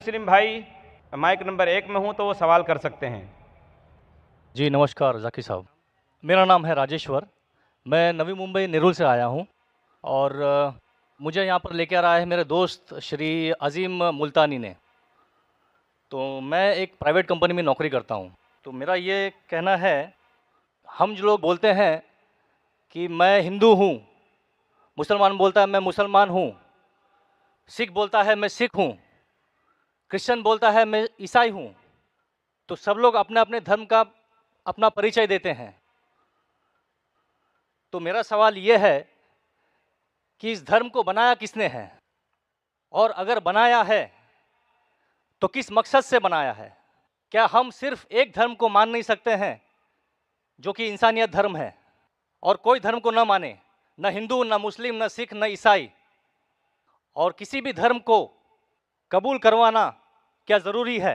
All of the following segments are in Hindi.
मुस्लिम भाई माइक नंबर 1 में हूं तो वो सवाल कर सकते हैं। जी नमस्कार ज़ाकी साहब। मेरा नाम है राजेश्वर। मैं नवी मुंबई नेरुल से आया हूँ और मुझे यहाँ पर लेकर आया है मेरे दोस्त श्री अज़ीम मुल्तानी ने। तो मैं एक प्राइवेट कंपनी में नौकरी करता हूँ। तो मेरा ये कहना है, हम जो लोग बोलते हैं कि मैं हिंदू हूँ, मुसलमान बोलता है मैं मुसलमान हूँ, सिख बोलता है मैं सिख हूँ, क्रिश्चियन बोलता है मैं ईसाई हूँ। तो सब लोग अपने अपने धर्म का अपना परिचय देते हैं। तो मेरा सवाल ये है कि इस धर्म को बनाया किसने है, और अगर बनाया है तो किस मकसद से बनाया है। क्या हम सिर्फ एक धर्म को मान नहीं सकते हैं जो कि इंसानियत धर्म है, और कोई धर्म को न माने, न हिंदू न मुस्लिम न सिख न ईसाई, और किसी भी धर्म को कबूल करवाना क्या ज़रूरी है।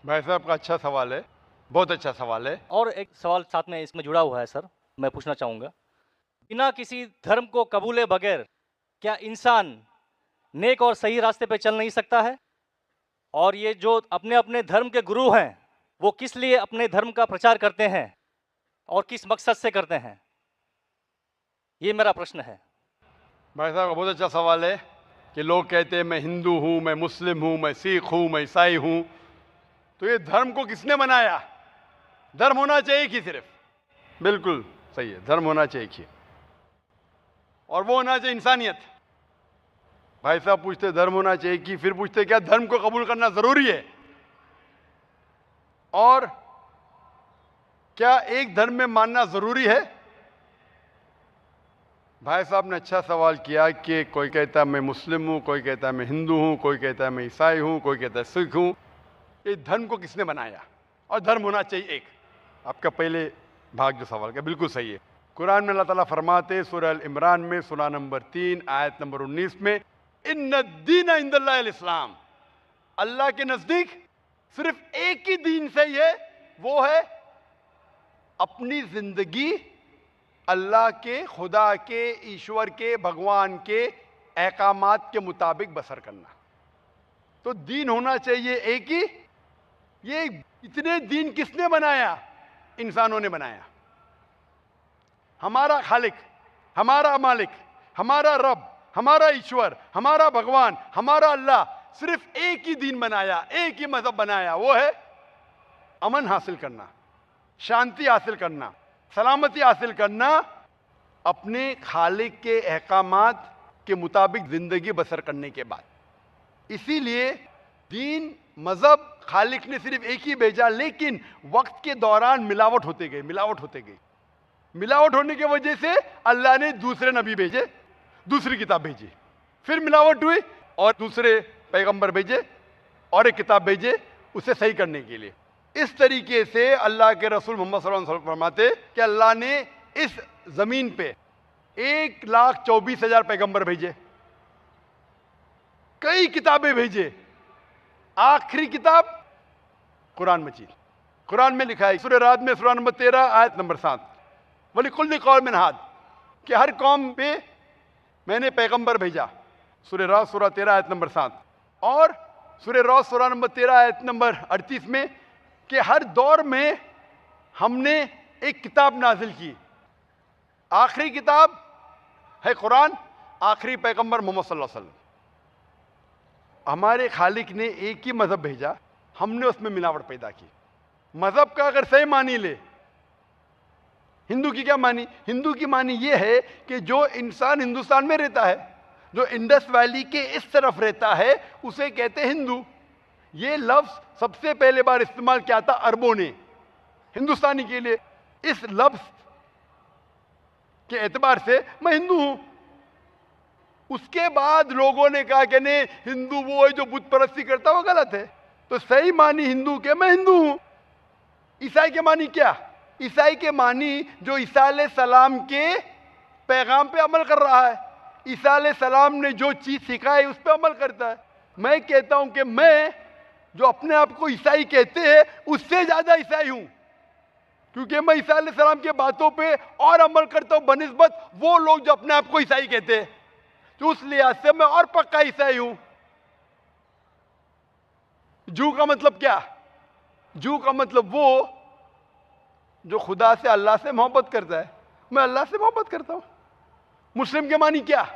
भाई साहब का अच्छा सवाल है, बहुत अच्छा सवाल है। और एक सवाल साथ में इसमें जुड़ा हुआ है सर, मैं पूछना चाहूँगा, बिना किसी धर्म को कबूले बगैर क्या इंसान नेक और सही रास्ते पे चल नहीं सकता है। और ये जो अपने अपने धर्म के गुरु हैं, वो किस लिए अपने धर्म का प्रचार करते हैं और किस मकसद से करते हैं, ये मेरा प्रश्न है। भाई साहब का बहुत अच्छा सवाल है कि लोग कहते हैं मैं हिंदू हूँ, मैं मुस्लिम हूँ, मैं सिख हूँ, मैं ईसाई हूँ। तो ये धर्म को किसने बनाया? धर्म होना चाहिए कि सिर्फ, बिल्कुल सही है, धर्म होना चाहिए कि, और वो होना चाहिए इंसानियत। भाई साहब पूछते धर्म होना चाहिए कि, फिर पूछते क्या धर्म को कबूल करना जरूरी है, और क्या एक धर्म में मानना जरूरी है। भाई साहब ने अच्छा सवाल किया कि कोई कहता है मैं मुस्लिम हूँ, कोई कहता है मैं हिंदू हूँ, कोई कहता है मैं ईसाई हूँ, कोई कहता है सिख हूँ। ये धर्म को किसने बनाया, और धर्म होना चाहिए एक। आपका पहले भाग जो सवाल का बिल्कुल सही है। कुरान में अल्लाह ताला फरमाते सूरह अल इमरान में सूरा नंबर 3 आयत नंबर 19 में, इन्ना दीन इंदल्लाहिल इस्लाम, अल्लाह के नजदीक सिर्फ एक ही दीन सही है, वो है अपनी जिंदगी अल्लाह के, खुदा के, ईश्वर के, भगवान के अहकामात के मुताबिक बसर करना। तो दीन होना चाहिए एक ही। ये इतने दीन किसने बनाया? इंसानों ने बनाया। हमारा खालिक, हमारा मालिक, हमारा रब, हमारा ईश्वर, हमारा भगवान, हमारा अल्लाह सिर्फ एक ही दीन बनाया, एक ही मजहब बनाया, वो है अमन हासिल करना, शांति हासिल करना, सलामती हासिल करना, अपने खालिक के अहकामात के मुताबिक जिंदगी बसर करने के बाद। इसीलिए दीन, मजहब खालिक ने सिर्फ एक ही भेजा, लेकिन वक्त के दौरान मिलावट होते गई, मिलावट होते गई। मिलावट होने की वजह से अल्लाह ने दूसरे नबी भेजे, दूसरी किताब भेजी, फिर मिलावट हुई और दूसरे पैगंबर भेजे और एक किताब भेजे उसे सही करने के लिए। इस तरीके से अल्लाह के रसूल मोहम्मद सल्लल्लाहु अलैहि वसल्लम फरमाते कि अल्लाह ने इस जमीन पे 1,24,000 पैगंबर भेजे, कई किताबें भेजे, आखिरी किताब कुरान मजीद। कुरान में लिखा है सूरह राद में सूरा नंबर 13 आयत नंबर 7, वलिकुल्लि कौमिन हाद, कि हर कौम पे मैंने पैगंबर भेजा। सूरह राद सूरा 13 आयत नंबर 7, और सूरह राद सूरा नंबर 13 आयत नंबर 38 में कि हर दौर में हमने एक किताब नाजिल की, आखिरी किताब है कुरान, आखिरी पैगंबर मोहम्मद सल्लल्लाहु अलैहि वसल्लम। हमारे खालिक ने एक ही मजहब भेजा, हमने उसमें मिलावट पैदा की। मजहब का अगर सही मानी ले, हिंदू की क्या मानी? हिंदू की मानी यह है कि जो इंसान हिंदुस्तान में रहता है, जो इंडस वैली के इस तरफ रहता है, उसे कहते हैं हिंदू। ये लफ्ज सबसे पहले बार इस्तेमाल किया था अरबों ने हिंदुस्तानी के लिए। इस लफ्ज के एतबार से मैं हिंदू हूं। उसके बाद लोगों ने कहा कि नहीं, हिंदू वो है जो बुत परस्ती करता, वो गलत है। तो सही मानी हिंदू के मैं हिंदू हूं। ईसाई के मानी क्या? ईसाई के मानी जो ईसा अलैहिस्सलाम के पैगाम पे अमल कर रहा है, ईसा अलैहिस्सलाम ने जो चीज सिखाई उस पर अमल करता है। मैं कहता हूं कि मैं जो अपने आप को ईसाई कहते हैं उससे ज्यादा ईसाई हूं, क्योंकि मैं ईसा अलैहिस्सलाम के बातों पे और अमल करता हूं बनिस्बत वो लोग जो अपने आप को ईसाई कहते हैं। तो उस लिहाज से मैं और पक्का ईसाई हूं। जू का मतलब क्या? जू का मतलब वो जो खुदा से, अल्लाह से मोहब्बत करता है। मैं अल्लाह से मोहब्बत करता हूं। मुस्लिम के मानी क्या?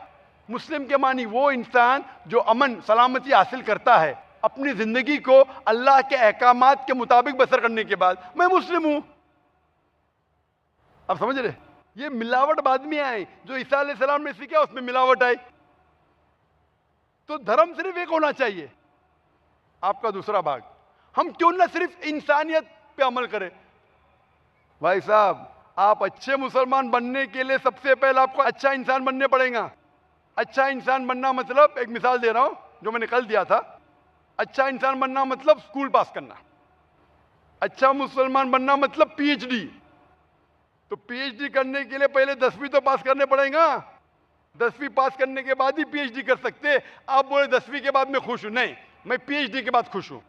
मुस्लिम के मानी वो इंसान जो अमन सलामती हासिल करता है अपनी जिंदगी को अल्लाह के अहकामात के मुताबिक बसर करने के बाद, मैं मुस्लिम हूं। आप समझ रहे? ये मिलावट बाद में आई, जो ईसा अलैहिस्सलाम ने सीखा उसमें मिलावट आई। तो धर्म सिर्फ एक होना चाहिए। आपका दूसरा भाग, हम क्यों ना सिर्फ इंसानियत पे अमल करें? भाई साहब, आप अच्छे मुसलमान बनने के लिए सबसे पहले आपको अच्छा इंसान बनने पड़ेगा। अच्छा इंसान बनना मतलब, एक मिसाल दे रहा हूं जो मैंने कल दिया था। अच्छा इंसान बनना मतलब स्कूल पास करना। अच्छा मुसलमान बनना मतलब पीएचडी। तो पीएचडी करने के लिए पहले 10वीं तो पास करने पड़ेगा। 10वीं पास करने के बाद ही पीएचडी कर सकते। आप बोले 10वीं के बाद मैं खुश हूं, नहीं, मैं पीएचडी के बाद खुश हूं।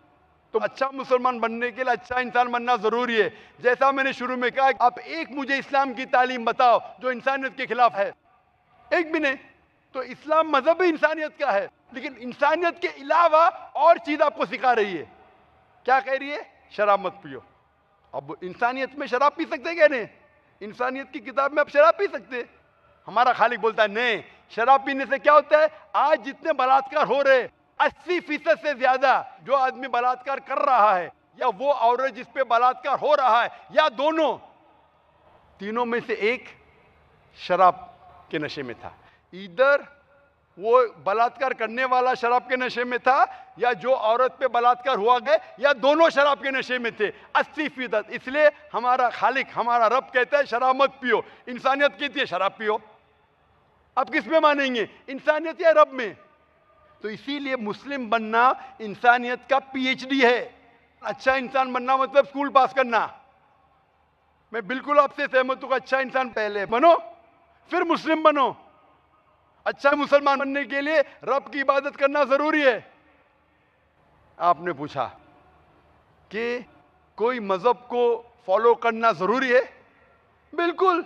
तो अच्छा मुसलमान बनने के लिए अच्छा इंसान बनना जरूरी है। जैसा मैंने शुरू में कहा, आप एक मुझे इस्लाम की तालीम बताओ जो इंसानियत के खिलाफ है, एक भी नहीं। तो इस्लाम मजहब ही इंसानियत का है, लेकिन इंसानियत के अलावा और चीज आपको सिखा रही है। क्या कह रही है? शराब मत पियो। अब इंसानियत में शराब पी सकते क्या? नहीं, इंसानियत की किताब में आप शराब पी सकते। हमारा खालिक बोलता है नहीं, शराब पीने से क्या होता है? आज जितने बलात्कार हो रहे, 80% से ज्यादा जो आदमी बलात्कार कर रहा है, या वो औरत जिस पे बलात्कार हो रहा है, या दोनों, तीनों में से एक शराब के नशे में था। इधर वो बलात्कार करने वाला शराब के नशे में था, या जो औरत पे बलात्कार हुआ गया, या दोनों शराब के नशे में थे, 80%। इसलिए हमारा खालिक, हमारा रब कहता है शराब मत पियो। इंसानियत कहती है शराब पियो। आप किस में मानेंगे, इंसानियत या रब में? तो इसीलिए मुस्लिम बनना इंसानियत का पीएचडी है। अच्छा इंसान बनना मतलब स्कूल पास करना। मैं बिल्कुल आपसे सहमत हूं। अच्छा इंसान पहले बनो, फिर मुस्लिम बनो। अच्छा मुसलमान बनने के लिए रब की इबादत करना जरूरी है। आपने पूछा कि कोई मजहब को फॉलो करना जरूरी है? बिल्कुल।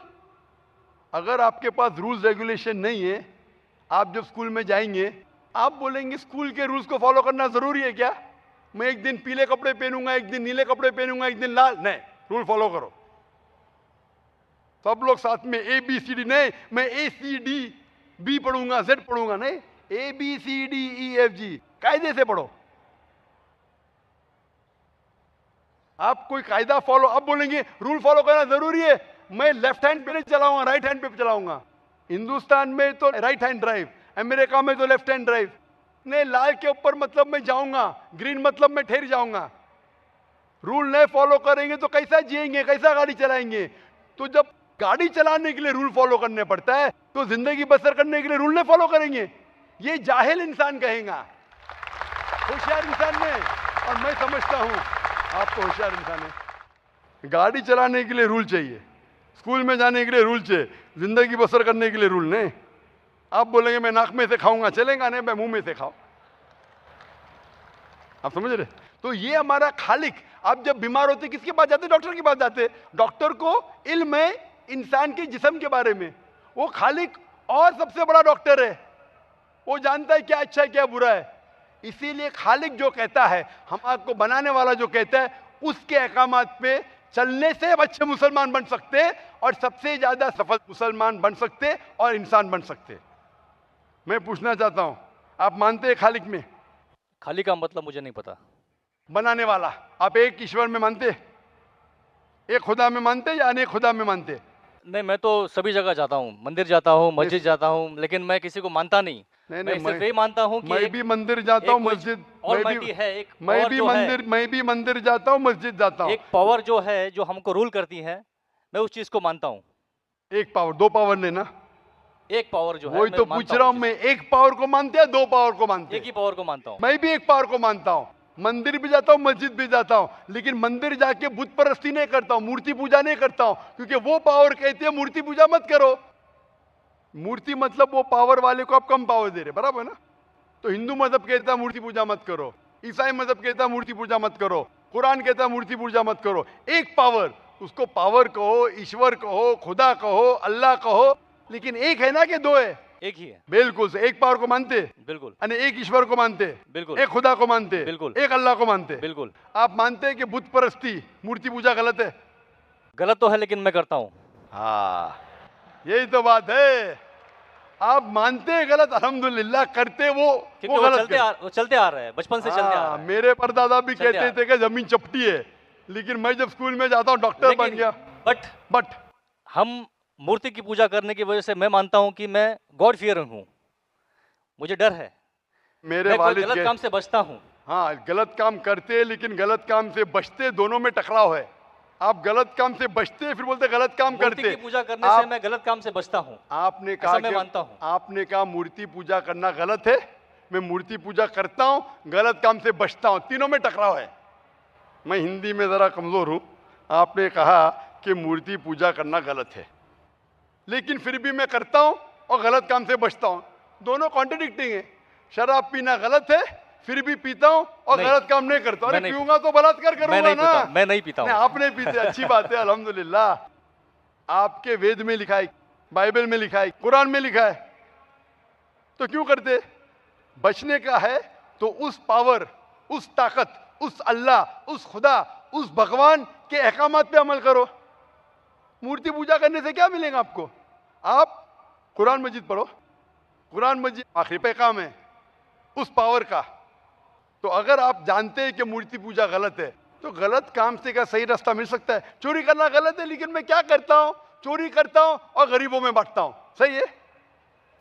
अगर आपके पास रूल्स रेगुलेशन नहीं है, आप जब स्कूल में जाएंगे, आप बोलेंगे स्कूल के रूल्स को फॉलो करना जरूरी है क्या? मैं एक दिन पीले कपड़े पहनूंगा, एक दिन नीले कपड़े पहनूंगा, एक दिन लाल, नहीं, रूल फॉलो करो। सब लोग साथ में ABCD, नहीं, मैं ACDB पढ़ूंगा, Z पढ़ूंगा, नहीं, ABCDEFG, कायदे से पढ़ो। आप कोई कायदा फॉलो, अब बोलेंगे रूल फॉलो करना जरूरी है, मैं लेफ्ट हैंड पे नहीं चलाऊंगा, राइट हैंड पे चलाऊंगा। हिंदुस्तान में तो राइट हैंड ड्राइव, अमेरिका में तो लेफ्ट हैंड ड्राइव। नहीं, लाल के ऊपर मतलब मैं जाऊंगा, ग्रीन मतलब मैं ठहर जाऊंगा। रूल नहीं फॉलो करेंगे तो कैसा जिएंगे, कैसा गाड़ी चलाएंगे? तो जब गाड़ी चलाने के लिए रूल फॉलो करने पड़ता है, तो जिंदगी बसर करने के लिए रूल नहीं फॉलो करेंगे? ये जाहिल इंसान कहेगा, होशियार इंसान नहीं। और मैं समझता हूं आप तो होशियार इंसान है। गाड़ी चलाने के लिए रूल चाहिए, स्कूल में जाने के लिए रूल चाहिए, जिंदगी बसर करने के लिए रूल नहीं। आप बोलेंगे मैं नाक में से खाऊंगा, चलेगा नहीं, मैं मुंह में से खाऊं। आप समझ रहे? तो ये हमारा खालिक। आप जब बीमार होते किसके पास जाते? डॉक्टर के पास जाते। डॉक्टर को इल्म है इंसान के जिस्म के बारे में। वो खालिक और सबसे बड़ा डॉक्टर है, वो जानता है क्या अच्छा है क्या बुरा है। इसीलिए खालिक जो कहता है, हम आपको बनाने वाला जो कहता है, उसके अहकामात पे चलने से अच्छे मुसलमान बन सकते और सबसे ज्यादा सफल मुसलमान बन सकते और इंसान बन सकते। मैं पूछना चाहता हूं, आप मानते हैं खालिक में? खाली का मतलब मुझे नहीं पता। बनाने वाला। आप एक ईश्वर में मानते, एक खुदा में मानते या अनेक खुदा में मानते? नहीं, मैं तो सभी जगह जाता हूँ, मंदिर जाता हूँ, मस्जिद जाता हूँ, लेकिन मैं किसी को मानता नहीं। नहीं, मैं सिर्फ यही मानता हूँ कि मैं भी मंदिर जाता हूँ, मस्जिद, मैं भी मंदिर जाता हूँ, मस्जिद जाता हूँ। एक पावर जो है, जो हमको रूल करती है, मैं उस चीज को मानता हूँ। एक पावर, दो पावर नहीं ना, एक पावर जो है, वही तो पूछ रहा हूँ मैं। एक पावर को मानते हैं, दो पावर को मानते हैं? एक ही पावर को मानता हूँ। मैं भी एक पावर को मानता हूँ। मंदिर भी जाता हूँ, मस्जिद भी जाता हूँ, लेकिन मंदिर जाके बुत परस्ती नहीं करता हूँ, मूर्ति पूजा नहीं करता हूँ, क्योंकि वो पावर कहती है मूर्ति पूजा मत करो। मूर्ति मतलब वो पावर वाले को आप कम पावर दे रहे, बराबर ना? तो हिंदू मजहब कहता है मूर्ति पूजा मत करो, ईसाई मजहब कहता है मूर्ति पूजा मत करो, कुरान कहता है मूर्ति पूजा मत करो। एक पावर, उसको पावर कहो, ईश्वर कहो, खुदा कहो, अल्लाह कहो, लेकिन एक है ना कि दो है? एक ही है। बिल्कुल से एक पावर को मानते, बिल्कुल यानी एक ईश्वर को मानते, बिल्कुल एक खुदा को मानते, बिल्कुल एक अल्लाह को मानते। बिल्कुल। आप मानते हैं कि बुत परस्ती, मूर्ति पूजा गलत है? गलत तो है लेकिन मैं करता हूँ। हाँ, यही तो बात है। आप मानते हैं गलत, अल्हम्दुलिल्लाह, करते वो क्योंकि वो गलत चलते आ रहा है, बचपन से चलते आ रहा है। मेरे परदादा भी चलते कहते आ थे कि जमीन चपटी है, लेकिन मैं जब स्कूल में जाता हूँ डॉक्टर बन गया। बट हम मूर्ति की पूजा करने की वजह से मैं मानता हूँ कि मैं गॉड फियरिंग हूँ, मुझे डर है, मेरे मैं कोई वालिद गलत काम से बचता हूँ। हाँ, गलत काम करते हैं लेकिन गलत काम से बचते, दोनों में टकराव है। आप गलत काम से बचते हैं, फिर बोलते गलत काम मूर्ति करते। की पूजा करने से मैं गलत काम से बचता हूँ, आपने कहा मैं मानता हूँ। आपने कहा मूर्ति पूजा करना गलत है, मैं मूर्ति पूजा करता हूँ, गलत काम से बचता हूँ, तीनों में टकराव है। मैं हिंदी में जरा कमजोर हूँ। आपने कहा कि मूर्ति पूजा करना गलत है, लेकिन फिर भी मैं करता हूँ और गलत काम से बचता हूँ, दोनों कॉन्ट्रडिक्टिंग है। शराब पीना गलत है, फिर भी पीता हूँ और गलत काम नहीं करता। अरे पीऊंगा तो बलात्कार करूंगा ना। मैं नहीं पीता हूँ। आप नहीं पीते, अच्छी बात है, अल्हम्दुलिल्लाह। आपके वेद में लिखा है, बाइबल में लिखा है, कुरान में लिखा है, तो क्यों करते? बचने का है तो उस पावर, उस ताकत, उस अल्लाह, उस खुदा, उस भगवान के अहकामात पे अमल करो। मूर्ति पूजा करने से क्या मिलेगा आपको? आप कुरान मजीद पढ़ो, कुरान मजीद आखिरी पैगाम है उस पावर का। तो अगर आप जानते हैं कि मूर्ति पूजा गलत है, तो गलत काम से क्या सही रास्ता मिल सकता है? चोरी करना गलत है, लेकिन मैं क्या करता हूँ? चोरी करता हूँ और गरीबों में बांटता हूँ, सही है?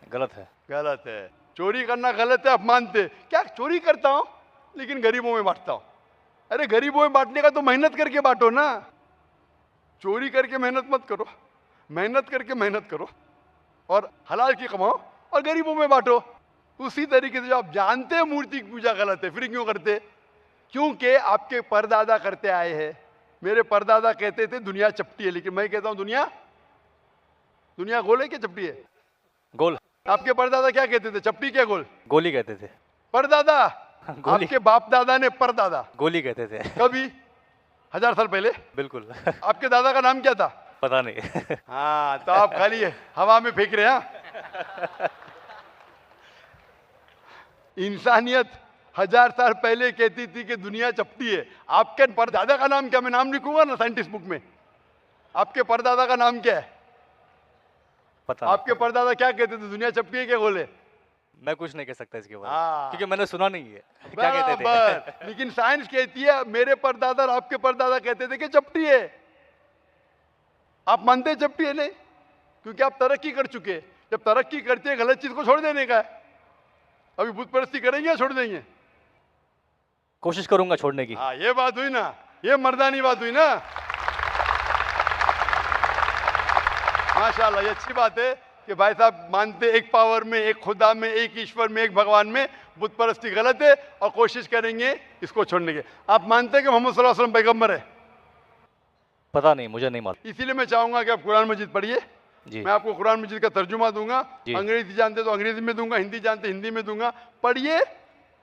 गलत है, गलत है। चोरी करना गलत है, आप मानते क्या? चोरी करता हूँ लेकिन गरीबों में बांटता हूँ। अरे गरीबों में बांटने का तो मेहनत करके बांटो ना, चोरी करके मेहनत मत करो, मेहनत करके मेहनत करो और हलाल की कमाओ और गरीबों में बांटो। उसी तरीके से जो आप जानते हैं मूर्ति की पूजा गलत है, फिर क्यों करते? क्योंकि आपके परदादा करते आए हैं। मेरे परदादा कहते थे दुनिया चपटी है, लेकिन मैं कहता हूं दुनिया गोल है क्या चपटी है? गोल। आपके परदादा क्या कहते थे? चपटी क्या गोल? गोली कहते थे। परदादा? आपके बाप दादा ने परदादा गोली कहते थे। कभी 1000 साल पहले? बिल्कुल। आपके दादा का नाम क्या था? पता नहीं। हाँ, तो आप खाली हवा में फेंक रहे हैं। इंसानियत 1000 साल पहले कहती थी कि दुनिया चपटी है। आपके परदादा का नाम क्या? मैं नाम लिखूंगा ना साइंटिस्ट बुक में। आपके परदादा का नाम क्या है? पता आपके परदादा क्या कहते थे? दुनिया चपटी है क्या गोल है? मैं कुछ नहीं कह सकता इसके बारे हाँ। में, क्योंकि मैंने सुना नहीं है क्या कहते थे। लेकिन साइंस कहती है मेरे परदादा और आपके परदादा कहते थे कि चपटी है। आप मानते हैं चपटी है? नहीं, क्योंकि आप तरक्की कर चुके हैं। जब तरक्की करते हैं गलत चीज को छोड़ देने का है। अभी बुत परस्ती करेंगे या छोड़ देंगे? कोशिश करूंगा छोड़ने की। हाँ, ये बात हुई ना, ये मर्दानी बात हुई ना। माशाल्लाह, ये अच्छी बात है कि भाई साहब मानते एक पावर में, एक खुदा में, एक ईश्वर में, एक भगवान में। बुत परस्ती गलत है और कोशिश करेंगे इसको छोड़ने की। आप मानते हैं कि मोहम्मद सल्लल्लाहु अलैहि वसल्लम पैगंबर है? पता नहीं, मुझे नहीं मालूम। इसीलिए मैं चाहूंगा कि आप कुरान मजीद पढ़िए। मैं आपको कुरान मजीद का तर्जुमा दूंगा। अंग्रेजी जानते तो अंग्रेजी में दूंगा, हिंदी जानते हिंदी में दूंगा। पढ़िए,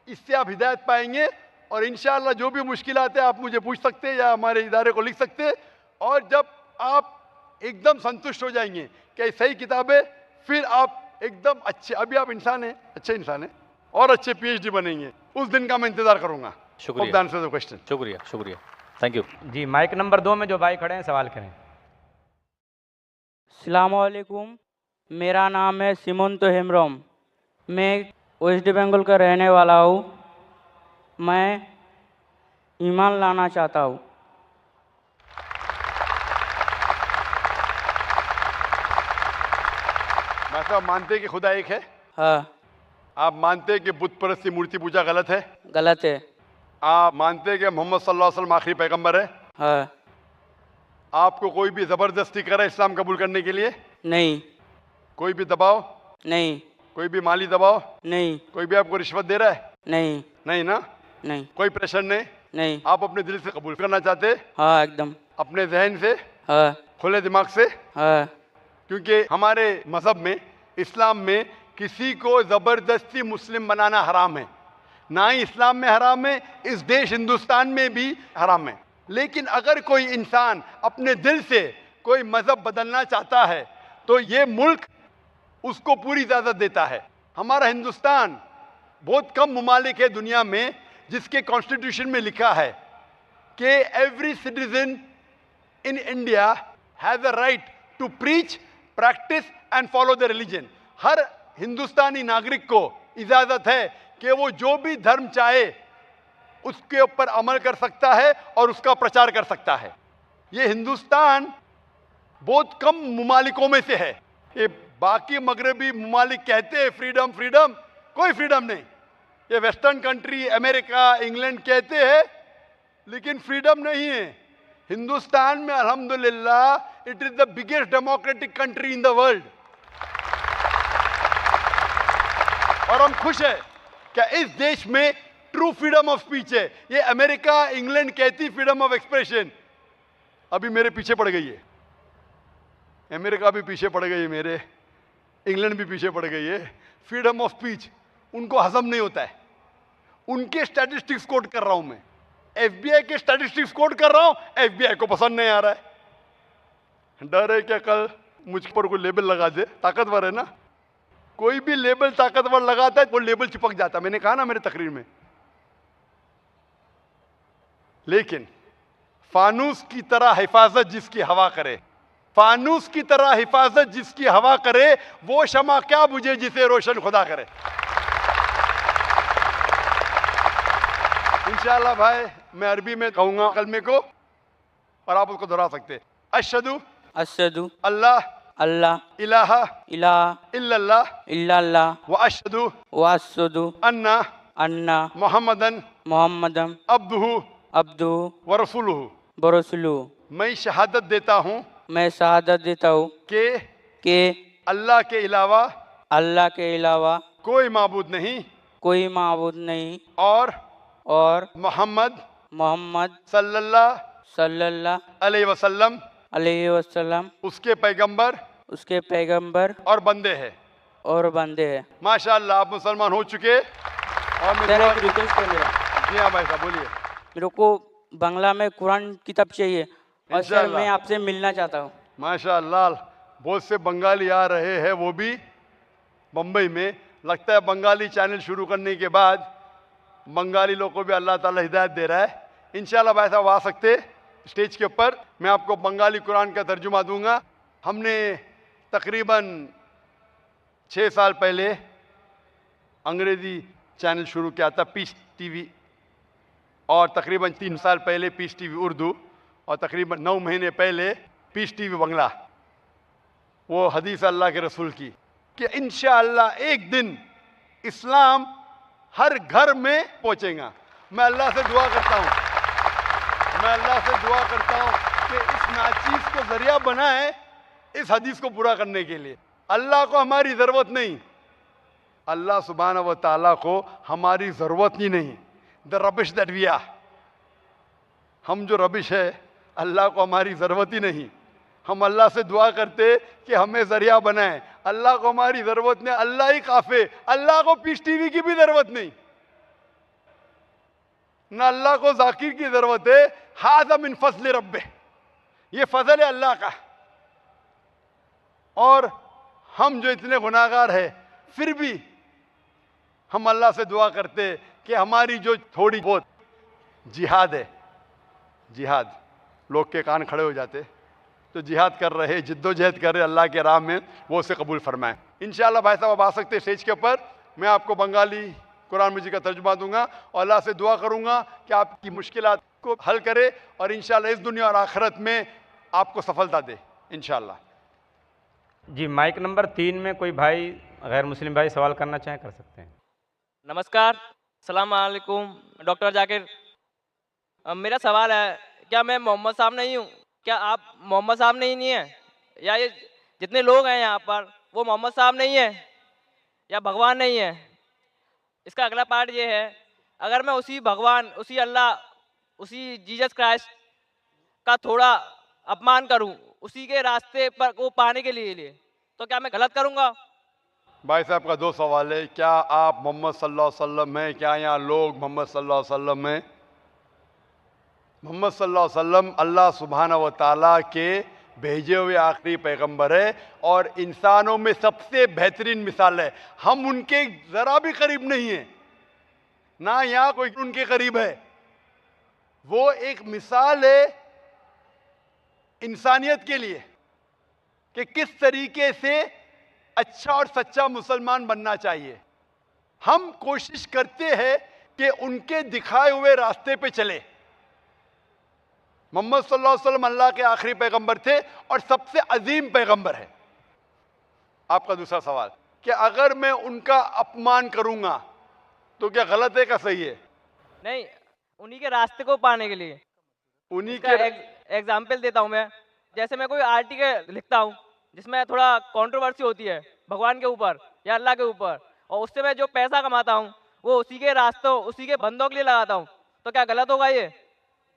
इससे आप हिदायत पाएंगे और इंशाअल्लाह जो भी मुश्किलात है आप मुझे पूछ सकते हैं या हमारे इदारे को लिख सकते हैं। और जब आप एकदम संतुष्ट हो जाएंगे कि सही किताब है, फिर आप एकदम अच्छे, अभी आप इंसान हैं, अच्छे इंसान हैं और अच्छे PhD बनेंगे। उस दिन का मैं इंतजार करूंगा। शुक्रिया। क्वेश्चन। शुक्रिया, शुक्रिया, थैंक यू। जी, माइक नंबर 2 में जो भाई खड़े हैं सवाल करें। अस्सलामुअलैकुम, मेरा नाम है सिमोन तो हेमरोम। मैं वेस्ट बंगाल का रहने वाला हूँ। मैं ईमान लाना चाहता हूँ। आप मानते हैं कि खुदा एक है? हाँ। आप मानते हैं कि बुत परस्ती मूर्ति पूजा गलत है? गलत है। आप मानते हैं कि मोहम्मद सल्लल्लाहु अलैहि वसल्लम आखिरी पैगंबर है? हाँ। आपको कोई भी जबरदस्ती करे इस्लाम कबूल करने के लिए? नहीं। कोई भी दबाव? नहीं। कोई भी माली दबाव? नहीं। कोई भी आपको रिश्वत दे रहा है? नहीं। नहीं ना? नहीं। कोई प्रेशर नहीं? नहीं। आप अपने दिल से कबूल करना चाहते? हाँ, एकदम। अपने जहन से? हाँ। खुले दिमाग से? हाँ। क्योंकि हमारे मजहब में, इस्लाम में, किसी को जबरदस्ती मुस्लिम बनाना हराम है। ना ही इस्लाम में हराम है, इस देश हिंदुस्तान में भी हराम है। लेकिन अगर कोई इंसान अपने दिल से कोई मजहब बदलना चाहता है तो ये मुल्क उसको पूरी इजाज़त देता है। हमारा हिंदुस्तान बहुत कम ममालिक है दुनिया में जिसके कॉन्स्टिट्यूशन में लिखा है कि every citizen in India has a right to preach, practice and follow the religion. हर हिंदुस्तानी नागरिक को इजाज़त है कि वो जो भी धर्म चाहे उसके ऊपर अमल कर सकता है और उसका प्रचार कर सकता है। ये हिंदुस्तान बहुत कम ममालिकों में से है। ये बाकी मगरबी ममालिक कहते हैं फ्रीडम फ्रीडम, कोई फ्रीडम नहीं। ये वेस्टर्न कंट्री अमेरिका, इंग्लैंड कहते हैं, लेकिन फ्रीडम नहीं है। हिंदुस्तान में अल्हम्दुलिल्लाह it is the biggest democratic country in the world. और हम खुश हैं कि इस देश में ट्रू फ्रीडम ऑफ स्पीच है। ये अमेरिका, इंग्लैंड कहती फ्रीडम ऑफ एक्सप्रेशन, अभी मेरे पीछे पड़ गई है। अमेरिका भी पीछे पड़ गई है मेरे, इंग्लैंड भी पीछे पड़ गई है। फ्रीडम ऑफ स्पीच उनको हजम नहीं होता है। उनके स्टैटिस्टिक्स कोट कर रहा हूं मैं, एफबीआई के स्टैटिस्टिक्स कोट कर रहा हूं, एफबीआई को पसंद नहीं आ रहा है। डर है क्या कल मुझ पर कोई लेबल लगा दे, ताकतवर है ना, कोई भी लेबल ताकतवर लगाता है वो लेबल चिपक जाता है। मैंने कहा ना मेरे तकरीर में। लेकिन फानूस की तरह हिफाजत जिसकी हवा करे, फानूस की तरह हिफाजत जिसकी हवा करे, वो शमा क्या बुझे जिसे रोशन खुदा करे। इंशाअल्लाह भाई मैं अरबी में कहूंगा कलमे को और आप उसको दोहरा सकते हैं। अशहदु अशहदु अल्लाह अल्लाह इलाहा इलाहा इल्लल्लाह इल्लल्लाह व अशहदु व अशहदु अन्ना अन्ना मुहम्मदन मुहम्मदन अब्दुहु अब्दु व रसूलुहु। व रसूलुहु। मैं शहादत देता हूँ मैं शहादत देता हूँ कि अल्लाह के अलावा कोई माबूद नहीं कोई माबूद नहीं और मोहम्मद सल्लल्लाहु अलैहि वसल्लम उसके पैगंबर और बंदे हैं। माशाअल्लाह आप मुसलमान हो चुके। और मेरा एक रिक्वेस्ट है मेरा। जी हाँ भाई साहब बोलिए। मेरे को बांग्ला में कुरान किताब चाहिए और सर इंशाअल्लाह। मैं आपसे मिलना चाहता हूँ। माशाअल्लाह बहुत से बंगाली आ रहे हैं, वो भी बम्बई में। लगता है बंगाली चैनल शुरू करने के बाद बंगाली लोगों को भी अल्लाह ताला हिदायत दे रहा है। इंशाअल्लाह भाई साहब आ सकते स्टेज के ऊपर, मैं आपको बंगाली कुरान का तर्जुमा दूंगा। हमने तकरीबन 6 साल पहले अंग्रेज़ी चैनल शुरू किया था, पीस टीवी, और तकरीबन 3 साल पहले पीस टीवी उर्दू, और तकरीबन 9 महीने पहले पीस टीवी बांग्ला। वो हदीस अल्लाह के रसूल की कि इंशाअल्लाह एक दिन इस्लाम हर घर में पहुंचेगा। मैं अल्लाह से दुआ करता हूँ, कि इस नाचीज़ को जरिया बनाए इस हदीस को पूरा करने के लिए। अल्लाह को हमारी ज़रूरत नहीं, अल्लाह सुब्हानहू व तआला को हमारी ज़रूरत ही नहीं। The rubbish that we are, हम जो रबिश है, अल्लाह को हमारी ज़रूरत ही नहीं। हम अल्लाह से दुआ करते कि हमें ज़रिया बनाए। अल्लाह को हमारी ज़रूरत नहीं, अल्लाह ही काफ़े। अल्लाह को पीस टीवी की भी ज़रूरत नहीं, न अल्लाह को जाकिर की ज़रूरत है। हाज़ा मिन फज़ल रब्बे, ये फजल है अल्लाह का। और हम जो इतने गुनाहगार हैं फिर भी हम अल्लाह से दुआ करते कि हमारी जो थोड़ी बहुत जिहाद है, जिहाद, लोग के कान खड़े हो जाते, तो जिहाद कर रहे, जिद्दोजहद कर रहे अल्लाह के राह में, वो उसे कबूल फरमाए। इंशाअल्लाह भाई साहब आ सकते स्टेज के ऊपर, मैं आपको बंगाली कुरान मजीद का तर्जुमा दूंगा और अल्लाह से दुआ करूंगा कि आपकी मुश्किलात को हल करे और इंशाअल्लाह इस दुनिया और आखिरत में आपको सफलता दे इंशाअल्लाह। जी माइक नंबर 3 में कोई भाई गैर मुस्लिम भाई सवाल करना चाहें कर सकते हैं। नमस्कार, सलाम अलैकुम डॉक्टर जाकिर। मेरा सवाल है, क्या मैं मोहम्मद साहब नहीं हूँ? क्या आप मोहम्मद साहब नहीं हैं? या ये जितने लोग हैं यहाँ पर वो मोहम्मद साहब नहीं है या भगवान नहीं है? इसका अगला पार्ट ये है, अगर मैं उसी भगवान, उसी अल्लाह, उसी जीसस क्राइस्ट का थोड़ा अपमान करूं, उसी के रास्ते पर को पाने के लिए, तो क्या मैं गलत करूंगा? भाई साहब का 2 सवाल है। क्या आप मोहम्मद सल्लल्लाहु अलैहि वसल्लम हैं? क्या यहाँ लोग मोहम्मद सल्लल्लाहु अलैहि वसल्लम हैं? मोहम्मद सल्लल्लाहु अलैहि वसल्लम अल्लाह सुब्हानहू व तआला के भेजे हुए आखिरी पैगंबर है और इंसानों में सबसे बेहतरीन मिसाल है। हम उनके जरा भी करीब नहीं है, ना यहाँ कोई उनके करीब है। वो एक मिसाल है इंसानियत के लिए कि किस तरीके से अच्छा और सच्चा मुसलमान बनना चाहिए। हम कोशिश करते हैं कि उनके दिखाए हुए रास्ते पे चले। मोहम्मद सल्लल्लाहु अलैहि वसल्लम अल्लाह के आखिरी पैगंबर थे और सबसे अजीम पैगंबर है। आपका दूसरा सवाल कि अगर मैं उनका अपमान करूंगा तो क्या गलत है क्या सही है? नहीं, उन्हीं के रास्ते को पाने के लिए। उन्हीं इसका के एग्जाम्पल देता हूँ मैं। जैसे मैं कोई आर्टिकल लिखता हूँ जिसमें थोड़ा कंट्रोवर्सी होती है भगवान के ऊपर या अल्लाह के ऊपर, और उससे मैं जो पैसा कमाता हूँ वो उसी के रास्तों, उसी के बंदों के लिए लगाता हूँ, तो क्या गलत होगा ये?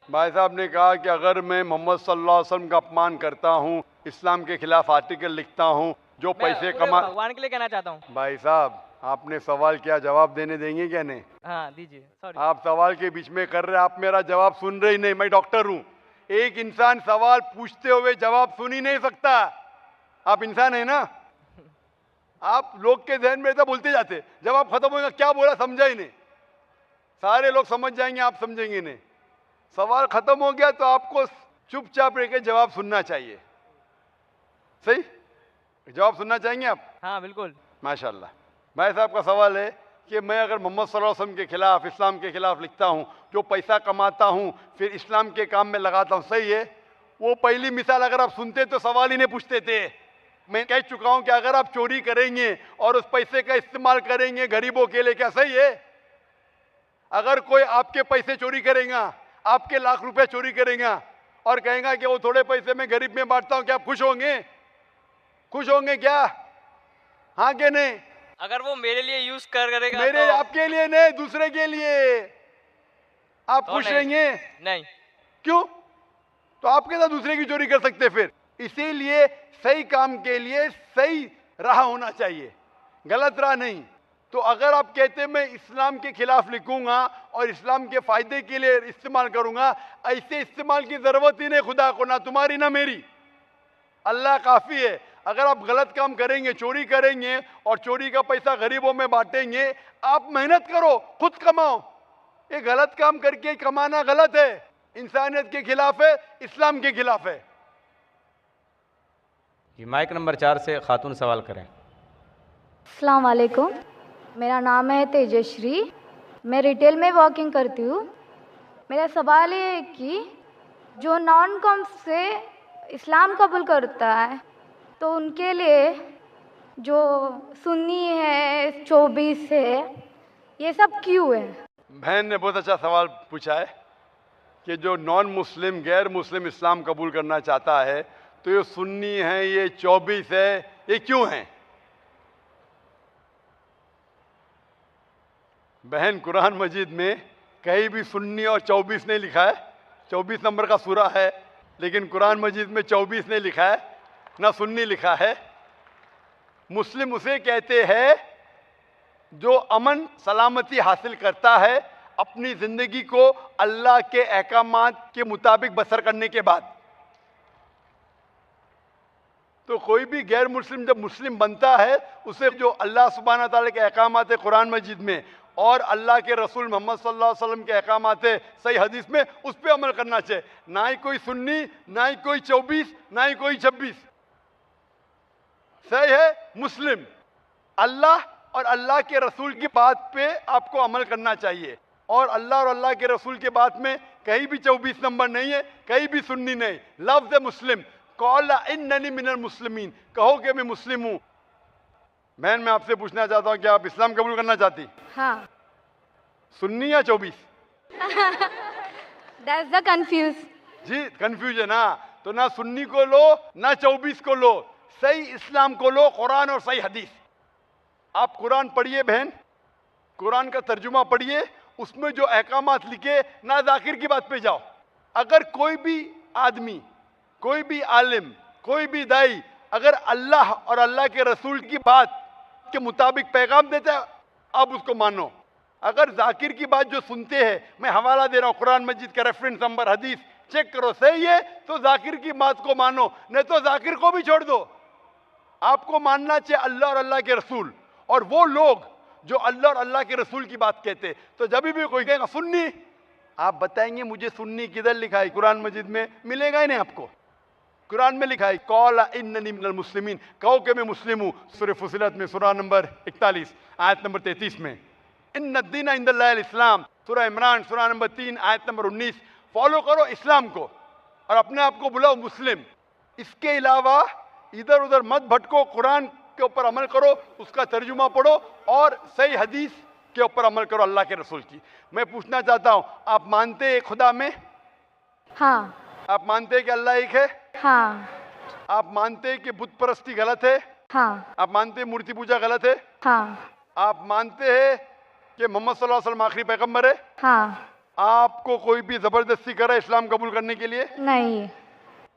भाई साहब ने कहा कि अगर मैं मोहम्मद सल्लल्लाहु अलैहि वसल्लम का अपमान करता हूँ, इस्लाम के खिलाफ आर्टिकल लिखता हूँ, जो मैं पैसे पूरे कमा। भगवान के लिए कहना चाहता हूँ। भाई साहब आपने सवाल किया, जवाब देने देंगे क्या? नहीं, हाँ दीजिए, सॉरी। आप सवाल के बीच में कर रहे, आप मेरा जवाब सुन रहे ही नहीं। मैं डॉक्टर हूं, एक इंसान सवाल पूछते हुए जवाब सुन ही नहीं सकता। आप इंसान है ना, आप लोग के ध्यान में तो बोलते जाते, जवाब खत्म होगा क्या बोला समझा ही नहीं। सारे लोग समझ जाएंगे, आप समझेंगे नहीं। सवाल खत्म हो गया तो आपको चुपचाप रह के जवाब सुनना चाहिए। सही, जवाब सुनना चाहेंगे आप? हाँ बिल्कुल। माशाल्लाह। भाई साहब का सवाल है कि मैं अगर मोहम्मद सल्लल्लाहु अलैहि वसल्लम के खिलाफ, इस्लाम के खिलाफ लिखता हूँ, जो पैसा कमाता हूँ फिर इस्लाम के काम में लगाता हूँ, सही है? वो पहली मिसाल अगर आप सुनते तो सवाल ही नहीं पूछते थे। मैं कह चुका हूँ कि अगर आप चोरी करेंगे और उस पैसे का इस्तेमाल करेंगे गरीबों के लिए, क्या सही है? अगर कोई आपके पैसे चोरी करेगा, आपके लाख रुपए चोरी करेगा और कहेगा कि वो थोड़े पैसे में गरीब में बांटता हूँ, क्या आप खुश होंगे? खुश होंगे क्या? हाँ कि नहीं? अगर वो मेरे लिए यूज करेगा मेरे तो... आपके लिए नहीं, दूसरे के लिए आप तो खुश नहीं। रहेंगे? नहीं। क्यों? तो आपके साथ दूसरे की चोरी कर सकते फिर। इसीलिए सही काम के लिए सही राह होना चाहिए, गलत राह नहीं। तो अगर आप कहते मैं इस्लाम के खिलाफ लिखूंगा और इस्लाम के फायदे के लिए इस्तेमाल करूंगा, ऐसे इस्तेमाल की जरूरत ही नहीं खुदा को, ना तुम्हारी ना मेरी। अल्लाह काफी है। अगर आप गलत काम करेंगे, चोरी करेंगे और चोरी का पैसा गरीबों में बांटेंगे, आप मेहनत करो, खुद कमाओ। ये गलत काम करके कमाना गलत है, इंसानियत के खिलाफ है, इस्लाम के खिलाफ है। जी, माइक नंबर 4 से खातून सवाल करें। अस्सलाम वालेकुम, मेरा नाम है तेजश्री, मैं रिटेल में वर्किंग करती हूँ। मेरा सवाल ये है कि जो नॉन कॉम से इस्लाम कबूल करता है तो उनके लिए जो सुन्नी है, 24 है, ये सब क्यों है? बहन ने बहुत अच्छा सवाल पूछा है कि जो नॉन मुस्लिम, गैर मुस्लिम इस्लाम कबूल करना चाहता है तो ये सुन्नी है, ये 24 है, ये क्यों है? बहन, कुरान मजीद में कहीं भी सुन्नी और 24 नहीं लिखा है। 24 नंबर का सूरा है, लेकिन कुरान मजीद में 24 नहीं लिखा है, ना सुन्नी लिखा है। मुस्लिम उसे कहते हैं जो अमन सलामती हासिल करता है अपनी जिंदगी को अल्लाह के अहकामात के मुताबिक बसर करने के बाद। तो कोई भी गैर मुस्लिम जब मुस्लिम बनता है, उसे जो अल्लाह सुब्हाना ताला के अहकामात है कुरान मजीद में और अल्लाह के रसूल मोहम्मद सल्लल्लाहु अलैहि वसल्लम के अहकामात है सही हदीस में, उस पर अमल करना चाहिए। ना ही कोई सुन्नी, ना ही कोई 24, ना ही कोई 26। सही है? मुस्लिम अल्लाह और अल्लाह के रसूल की बात पे आपको अमल करना चाहिए। और अल्लाह और अल्लाह के रसूल के बात में कहीं भी 24 नंबर नहीं है, कहीं भी सुन्नी नहीं। लफ्ज़ है मुस्लिम। कौला इन्ननी मिनल मुस्लिमीन, कहो कि मैं मुस्लिम हूँ। बहन, मैं आपसे पूछना चाहता हूँ कि आप इस्लाम कबूल करना चाहती? हाँ। सुन्नी या 24? That's the confuse. जी, कंफ्यूज है ना? तो ना सुन्नी को लो ना 24 को लो, सही इस्लाम को लो, कुरान और सही हदीस। आप कुरान पढ़िए बहन, कुरान का तर्जुमा पढ़िए, उसमें जो अहकामात लिखे, ना जाकिर की बात पे जाओ। अगर कोई भी आदमी, कोई भी आलिम, कोई भी दाई अगर अल्लाह और अल्लाह के रसूल की बात के मुताबिक पैगाम देता है, आप उसको मानो। अगर जाकिर की बात जो सुनते हैं, मैं हवाला दे रहा हूँ कुरान मजीद का रेफरेंस नंबर, हदीस चेक करो सही है तो जाकिर की बात को मानो, नहीं तो जाकिर को भी छोड़ दो। आपको मानना चाहिए अल्लाह और अल्लाह के रसूल, और वो लोग जो अल्लाह और अल्लाह के रसूल की बात कहते। तो जब भी कोई कहेगा सुन्नी, आप बताएंगे मुझे सुन्नी किधर लिखा है? कुरान मजीद में मिलेगा ही नहीं आपको। कुरान में लिखा है कौला इन्ननी मिनल मुस्लिमीन, कहो कि मैं मुस्लिम हूँ। सूरह फुसिलत में सूरह नंबर 41 आयत नंबर 33 में इन्नद दीन इंदल्लाहिल इस्लाम, सूरह इमरान सूरह नंबर 3 आयत नंबर 19। फॉलो करो इस्लाम को और अपने आप को बुलाओ मुस्लिम। इसके अलावा इधर उधर मत भटको, कुरान के ऊपर अमल करो, उसका तर्जुमा पढ़ो और सही हदीस के ऊपर अमल करो अल्लाह के रसूल की। मैं पूछना चाहता हूँ, आप मानते हैं खुदा में? हाँ। आप मानते हैं कि अल्लाह एक है? हाँ। आप मानते हैं कि बुत परस्ती गलत है? हाँ। आप मानते हैं मूर्ति पूजा गलत है? हाँ। आप मानते हैं कि मोहम्मद सल्लल्लाहु अलैहि वसल्लम आखिरी पैगंबर है? हाँ। आपको कोई भी जबरदस्ती कर रहा है इस्लाम कबूल करने के लिए? नहीं।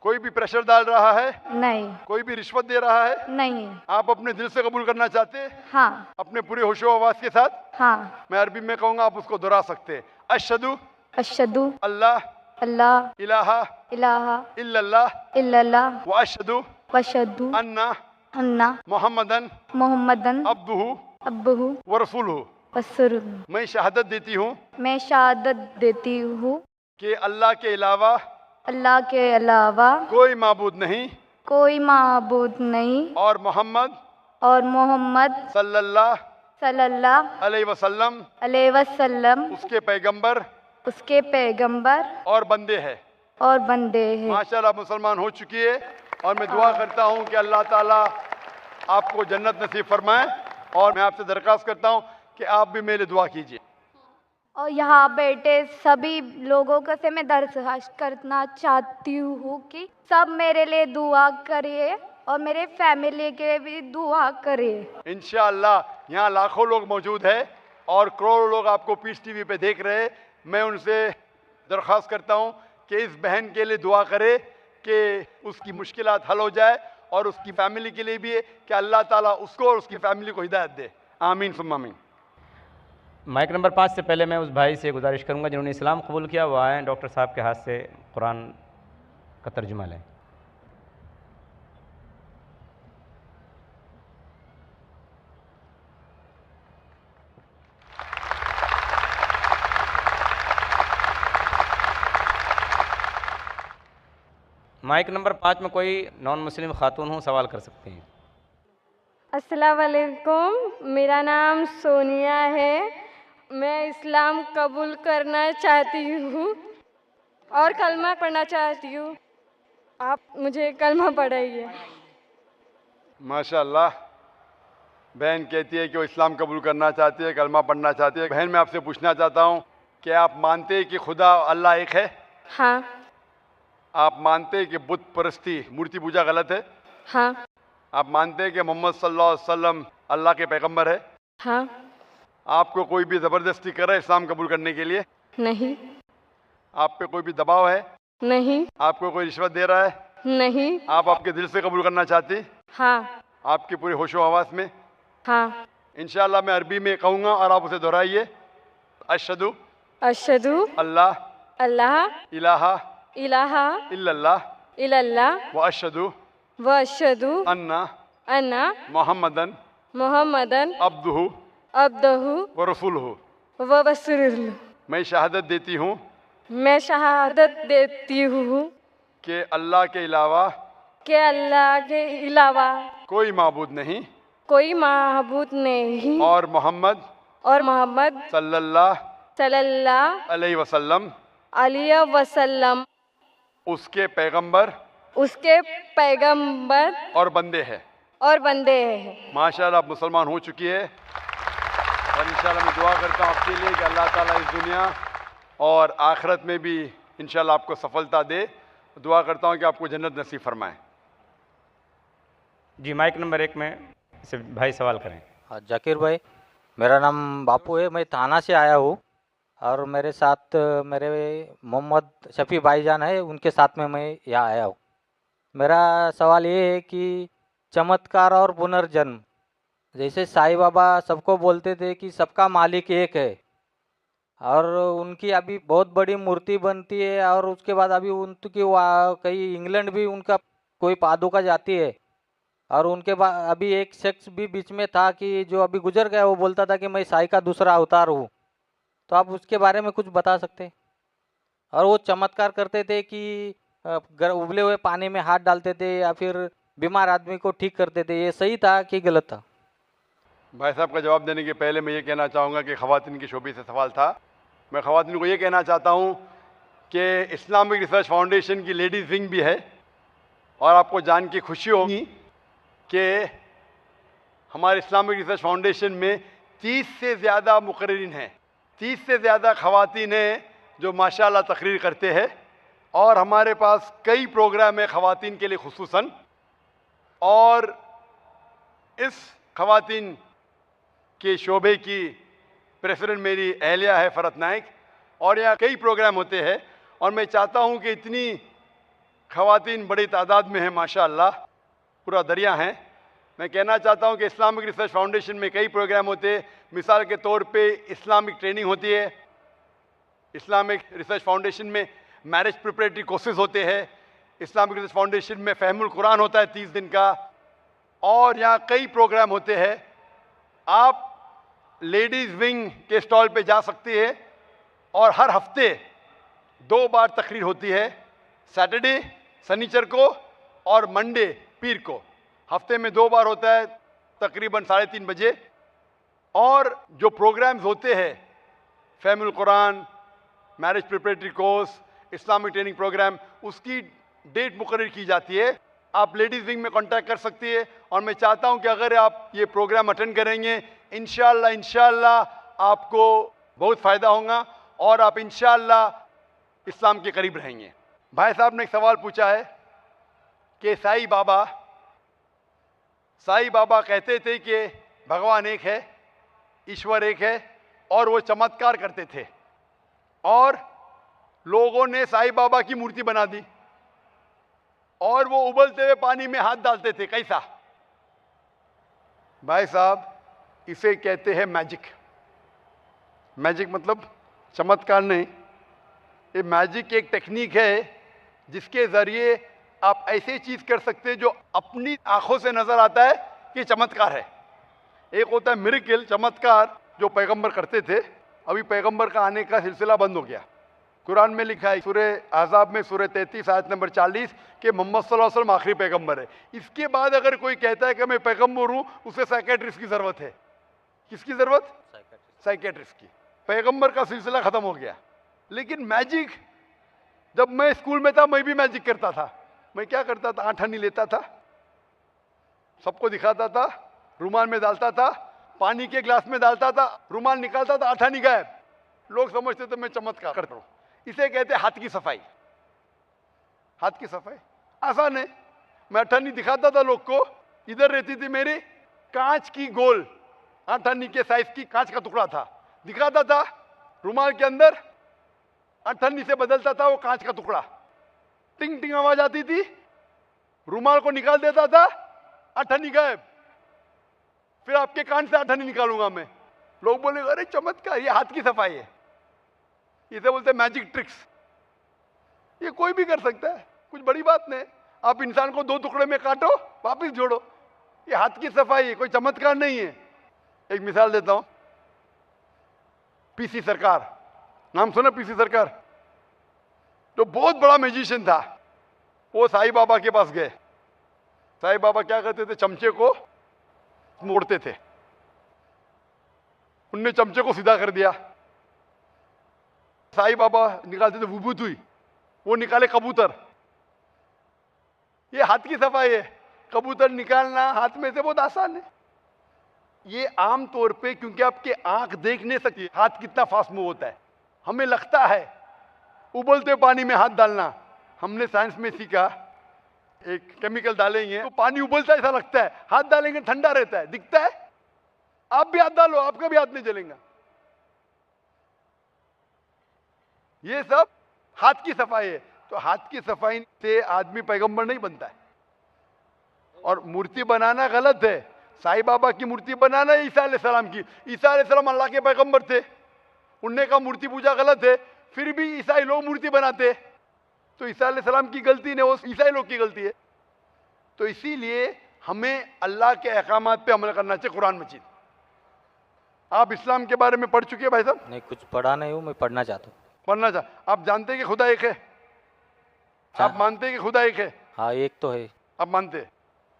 कोई भी प्रेशर डाल रहा है? नहीं। कोई भी रिश्वत दे रहा है? नहीं। आप अपने दिल से कबूल करना चाहते हैं? हाँ। अपने पूरे होशो आवाज के साथ? हाँ। मैं अरबी में कहूंगा, आप उसको दोहरा सकते हैं। अशहदु अशहदु अल्लाह अल्लाह इलाहा इलाहा इल्लल्लाह इल्लल्लाह व अशहदु वशहदु अन्ना अन्ना मोहम्मदन मोहम्मदन अब्दुहु अब्बहु व रसूलुहु। वसरुल। मैं शहादत देती हूँ मैं शहादत देती हूँ कि अल्लाह के अलावा अल्लाह के अलावा कोई माबूद नहीं कोई माबूद नहीं और मोहम्मद और मोहम्मद सल्लल्लाहु सल्लल्लाहु अलैहि वसल्लम अलैहि वसल्लम उसके पैगंबर उसके पैगंबर और बंदे हैं। और बंदे हैं। माशाल्लाह मुसलमान हो चुकी है और मैं दुआ करता हूँ कि अल्लाह ताला आपको जन्नत नसीब फरमाए। और मैं आपसे दरख्वास्त करता हूँ कि आप भी मेरे दुआ कीजिए। और यहाँ बैठे सभी लोगों को से मैं दरख्वास्त करना चाहती हूँ कि सब मेरे लिए दुआ करिए और मेरे फैमिली के लिए भी दुआ करिए। इंशाअल्लाह यहाँ लाखों लोग मौजूद हैं और करोड़ों लोग आपको पीस टीवी पे देख रहे हैं। मैं उनसे दरख्वास्त करता हूँ कि इस बहन के लिए दुआ करे कि उसकी मुश्किलात हल हो जाए और उसकी फैमिली के लिए भी है कि अल्लाह ताला उसको और उसकी फैमिली को हिदायत दे। आमीन सुम्मा आमीन। माइक नंबर 5 से पहले मैं उस भाई से गुजारिश करूंगा जिन्होंने इस्लाम कबूल किया, वो आएँ डॉक्टर साहब के हाथ से कुरान का तर्जुमा लें। माइक नंबर 5 में कोई नॉन मुस्लिम खातून हो, सवाल कर सकते हैं। अस्सलाम वालेकुम, मेरा नाम सोनिया है। मैं इस्लाम कबूल करना चाहती हूँ और कलमा पढ़ना चाहती हूँ। आप मुझे कलमा पढ़ाइए। माशाअल्लाह, बहन कहती है कि वो इस्लाम कबूल करना चाहती है, कलमा पढ़ना चाहती है। बहन मैं आपसे पूछना चाहता हूँ कि आप मानते हैं कि खुदा अल्लाह एक है? हाँ। आप मानते हैं कि बुत परस्ती मूर्ति पूजा गलत है? हाँ। आप मानते हैं कि मोहम्मद सल्लल्लाहु अलैहि वसल्लम अल्लाह के पैगंबर है? हाँ। आपको कोई भी ज़बरदस्ती कर रहा है इस्लाम कबूल करने के लिए? नहीं। आप पे कोई भी दबाव है? नहीं। आपको कोई रिश्वत दे रहा है? नहीं। आप आपके दिल से कबूल करना चाहती? हाँ। आपकी पूरी होशो हवास में? हाँ। इंशाअल्लाह मैं अरबी में कहूँगा और आप उसे दोहराइए। अशहदु अशहदु अल्लाह अल्लाह इलाहा इलाहा इल्लल्लाह इल्लल्लाह व अशहदु व अशहदु अन्ना अन्ना मोहम्मदन मोहम्मदन अब्दुहु अब्दहु व रसूलुहु। व रसूलुहु। मैं शहादत देती हूँ मैं शहादत देती हूँ कि अल्लाह के अलावा कि अल्लाह के अलावा कोई माबूद नहीं कोई माबूद नहीं और मोहम्मद सल्लल्लाहु सल्लल्लाहु अलैहि वसल्लम अलैहि वसल्लम उसके पैगंबर उसके पैगंबर और बंदे हैं। हैं। माशाल्लाह आप मुसलमान हो चुकी है और इंशाल्लाह मैं दुआ करता हूँ आपके लिए कि अल्लाह ताला इस दुनिया और आखिरत में भी इंशाल्लाह आपको सफलता दे। दुआ करता हूँ कि आपको जन्नत नसीब फरमाए। जी, माइक नंबर 1 में से भाई सवाल करें। हाँ, जाकिर भाई, मेरा नाम बापू है। मैं थाना से आया हूँ और मेरे साथ मेरे मोहम्मद शफ़ी भाईजान है, उनके साथ में मैं यहाँ आया हूँ। मेरा सवाल ये है कि चमत्कार और पुनर्जन्म, जैसे साईं बाबा सबको बोलते थे कि सबका मालिक एक है, और उनकी अभी बहुत बड़ी मूर्ति बनती है, और उसके बाद अभी उनकी कहीं इंग्लैंड भी उनका कोई पादुका जाती है। और उनके बाद अभी एक शख्स भी बीच में था कि जो अभी गुजर गया, वो बोलता था कि मैं साईं का दूसरा अवतार हूँ। तो आप उसके बारे में कुछ बता सकते हैं? और वो चमत्कार करते थे कि उबले हुए पानी में हाथ डालते थे या फिर बीमार आदमी को ठीक करते थे, ये सही था कि गलत था? भाई साहब का जवाब देने के पहले मैं ये कहना चाहूँगा कि ख़वातीन के शोबे से सवाल था। मैं ख़वातीन को ये कहना चाहता हूँ कि इस्लामिक रिसर्च फाउंडेशन की लेडीज़ विंग भी है, और आपको जान के खुशी होगी कि हमारे इस्लामिक रिसर्च फाउंडेशन में 30 से ज़्यादा मुकर्रिरीन हैं, 30 से ज़्यादा ख़वातीन हैं जो माशाल्लाह तकरीर करते हैं। और हमारे पास कई प्रोग्राम है ख़वातीन के लिए खुसूसन, और इस ख़वातीन के शोबे की प्रेसिडेंट मेरी अहलिया है फ़रत नाइक, और यहाँ कई प्रोग्राम होते हैं। और मैं चाहता हूँ कि इतनी ख़वातीन बड़ी तादाद में हैं माशाअल्लाह, पूरा दरिया हैं। मैं कहना चाहता हूँ कि इस्लामिक रिसर्च फाउंडेशन में कई प्रोग्राम होते हैं। मिसाल के तौर पे इस्लामिक ट्रेनिंग होती है, इस्लामिक रिसर्च फाउंडेशन में मैरिज प्रिपरेटरी कोर्सेज होते हैं, इस्लामिक रिसर्च फाउंडेशन में फ़हमुल कुरान होता है 30 दिन का, और यहाँ कई प्रोग्राम होते हैं। आप लेडीज़ विंग के स्टॉल पे जा सकती है, और हर हफ्ते 2 बार तकरीर होती है, सैटरडे शनिचर को और मंडे पीर को। हफ्ते में 2 बार होता है तकरीबन 3:30 बजे। और जो प्रोग्राम्स होते हैं, Fahmul Quran, marriage preparatory course, Islamic training program, उसकी डेट मुकर्रर की जाती है। आप लेडीज़ विंग में कांटेक्ट कर सकती है। और मैं चाहता हूं कि अगर आप ये प्रोग्राम अटेंड करेंगे, इंशाअल्लाह आपको बहुत फ़ायदा होगा, और आप इंशाअल्लाह इस्लाम के करीब रहेंगे। भाई साहब ने एक सवाल पूछा है कि साईं बाबा कहते थे कि भगवान एक है, ईश्वर एक है, और वो चमत्कार करते थे, और लोगों ने साईं बाबा की मूर्ति बना दी, और वो उबलते हुए पानी में हाथ डालते थे। कैसा? भाई साहब, इसे कहते हैं मैजिक। मैजिक मतलब चमत्कार नहीं, ये मैजिक एक टेक्निक है जिसके ज़रिए आप ऐसी चीज़ कर सकते हैं जो अपनी आंखों से नज़र आता है कि चमत्कार है। एक होता है मिरेकल, चमत्कार, जो पैगंबर करते थे। अभी पैगंबर का आने का सिलसिला बंद हो गया। कुरान में लिखा है सूरह आज़ाब में सूरह 33 आयत नंबर 40 कि मोहम्मद सल्लल्लाहु अलैहि वसल्लम आखिरी पैगंबर है। इसके बाद अगर कोई कहता है कि मैं पैगंबर हूँ, उसे साइकेट्रिस्ट की ज़रूरत है। किसकी ज़रूरत? साइकेट्रिस्ट की। पैगंबर का सिलसिला ख़त्म हो गया। लेकिन मैजिक, जब मैं स्कूल में था मैं भी मैजिक करता था। मैं क्या करता था? आठानी लेता था, सबको दिखाता था, रुमाल में डालता था, पानी के ग्लास में डालता था, रुमाल निकालता था, आठानी गायब। लोग समझते थे मैं चमत्कार करता हूँ। इसे कहते हैं हाथ की सफाई। हाथ की सफाई आसान है। मैं अठानी दिखाता था लोग को, इधर रहती थी मेरी कांच की गोल अठानी के साइज की कांच का टुकड़ा था, दिखाता था, रुमाल के अंदर अठानी से बदलता था वो कांच का टुकड़ा, टिंग टिंग आवाज आती थी, रुमाल को निकाल देता था, अठानी गायब। फिर आपके कान से अठानी निकालूंगा मैं। लोग बोले अरे चमत्कार, ये हाथ की सफाई है, इसे बोलते हैं मैजिक ट्रिक्स। ये कोई भी कर सकता है, कुछ बड़ी बात नहीं। आप इंसान को 2 टुकड़े में काटो, वापस जोड़ो, ये हाथ की सफाई है, कोई चमत्कार नहीं है। एक मिसाल देता हूं, पीसी सरकार, नाम सुना? पीसी सरकार जो बहुत बड़ा म्यूजिशियन था, वो साईं बाबा के पास गए। साईं बाबा क्या करते थे? चमचे को मोड़ते थे। उनने चमचे को सीधा कर दिया। साईं बाबा निकालते थे विभूति, वो निकाले कबूतर। ये हाथ की सफाई है। कबूतर निकालना हाथ में से बहुत आसान है। ये आम तौर पे, क्योंकि आपकी आंख देख नहीं सकती हाथ कितना फास्ट मूव होता है, हमें लगता है उबलते पानी में हाथ डालना। हमने साइंस में सीखा, एक केमिकल डालेंगे तो पानी उबलता ऐसा लगता है, हाथ डालेंगे ठंडा रहता है, दिखता है। आप भी हाथ डालो, आपका भी हाथ नहीं जलेगा। ये सब हाथ की सफाई है। तो हाथ की सफाई से आदमी पैगंबर नहीं बनता है। और मूर्ति बनाना गलत है। साईं बाबा की मूर्ति बनाना है ईसा अलैहिस्सलाम की। ईसा अलैहिस्सलाम अल्लाह के पैगंबर थे, उनने कहा मूर्ति पूजा गलत है, फिर भी ईसाई लोग मूर्ति बनाते हैं। तो ईसा अलैहिस्सलाम की गलती नहीं, वो ईसाई लोग की गलती है। तो इसीलिए हमें अल्लाह के अहकामात पे अमल करना चाहिए। कुरान मजीद, आप इस्लाम के बारे में पढ़ चुके हैं भाई साहब? नहीं, कुछ पढ़ा नहीं हूँ, मैं पढ़ना चाहता हूँ। पढ़ना चाह, आप जानते हैं कि खुदा एक है? आप मानते हैं कि खुदा एक है? हाँ, एक तो है। आप मानते हैं?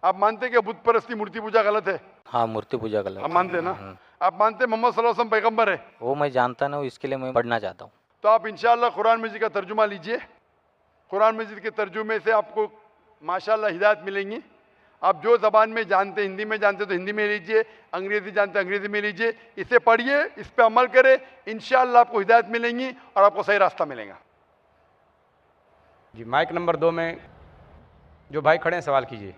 आप मानते हैं कि बुत परस्ती मूर्ति पूजा गलत है? हाँ, मूर्ति पूजा गलत। आप मानते हैं ना? आप मानते हैं मोहम्मद सल्लल्लाहु अलैहि वसल्लम पैगंबर है? वो मैं जानता नहीं हूँ, इसके लिए मैं पढ़ना चाहता हूँ। तो आप इंशाअल्लाह कुरान मजीद का तर्जुमा लीजिए। कुरान मजीद के तर्जुमे से आपको माशाअल्लाह हिदायत मिलेंगी। आप जो ज़बान में जानते, हिंदी में जानते तो हिंदी में लीजिए, अंग्रेज़ी जानते अंग्रेज़ी में लीजिए। इसे पढ़िए, इस पे अमल करें, इंशाअल्लाह आपको हिदायत मिलेंगी और आपको सही रास्ता मिलेगा। जी, माइक नंबर 2 में जो भाई खड़े हैं सवाल कीजिए।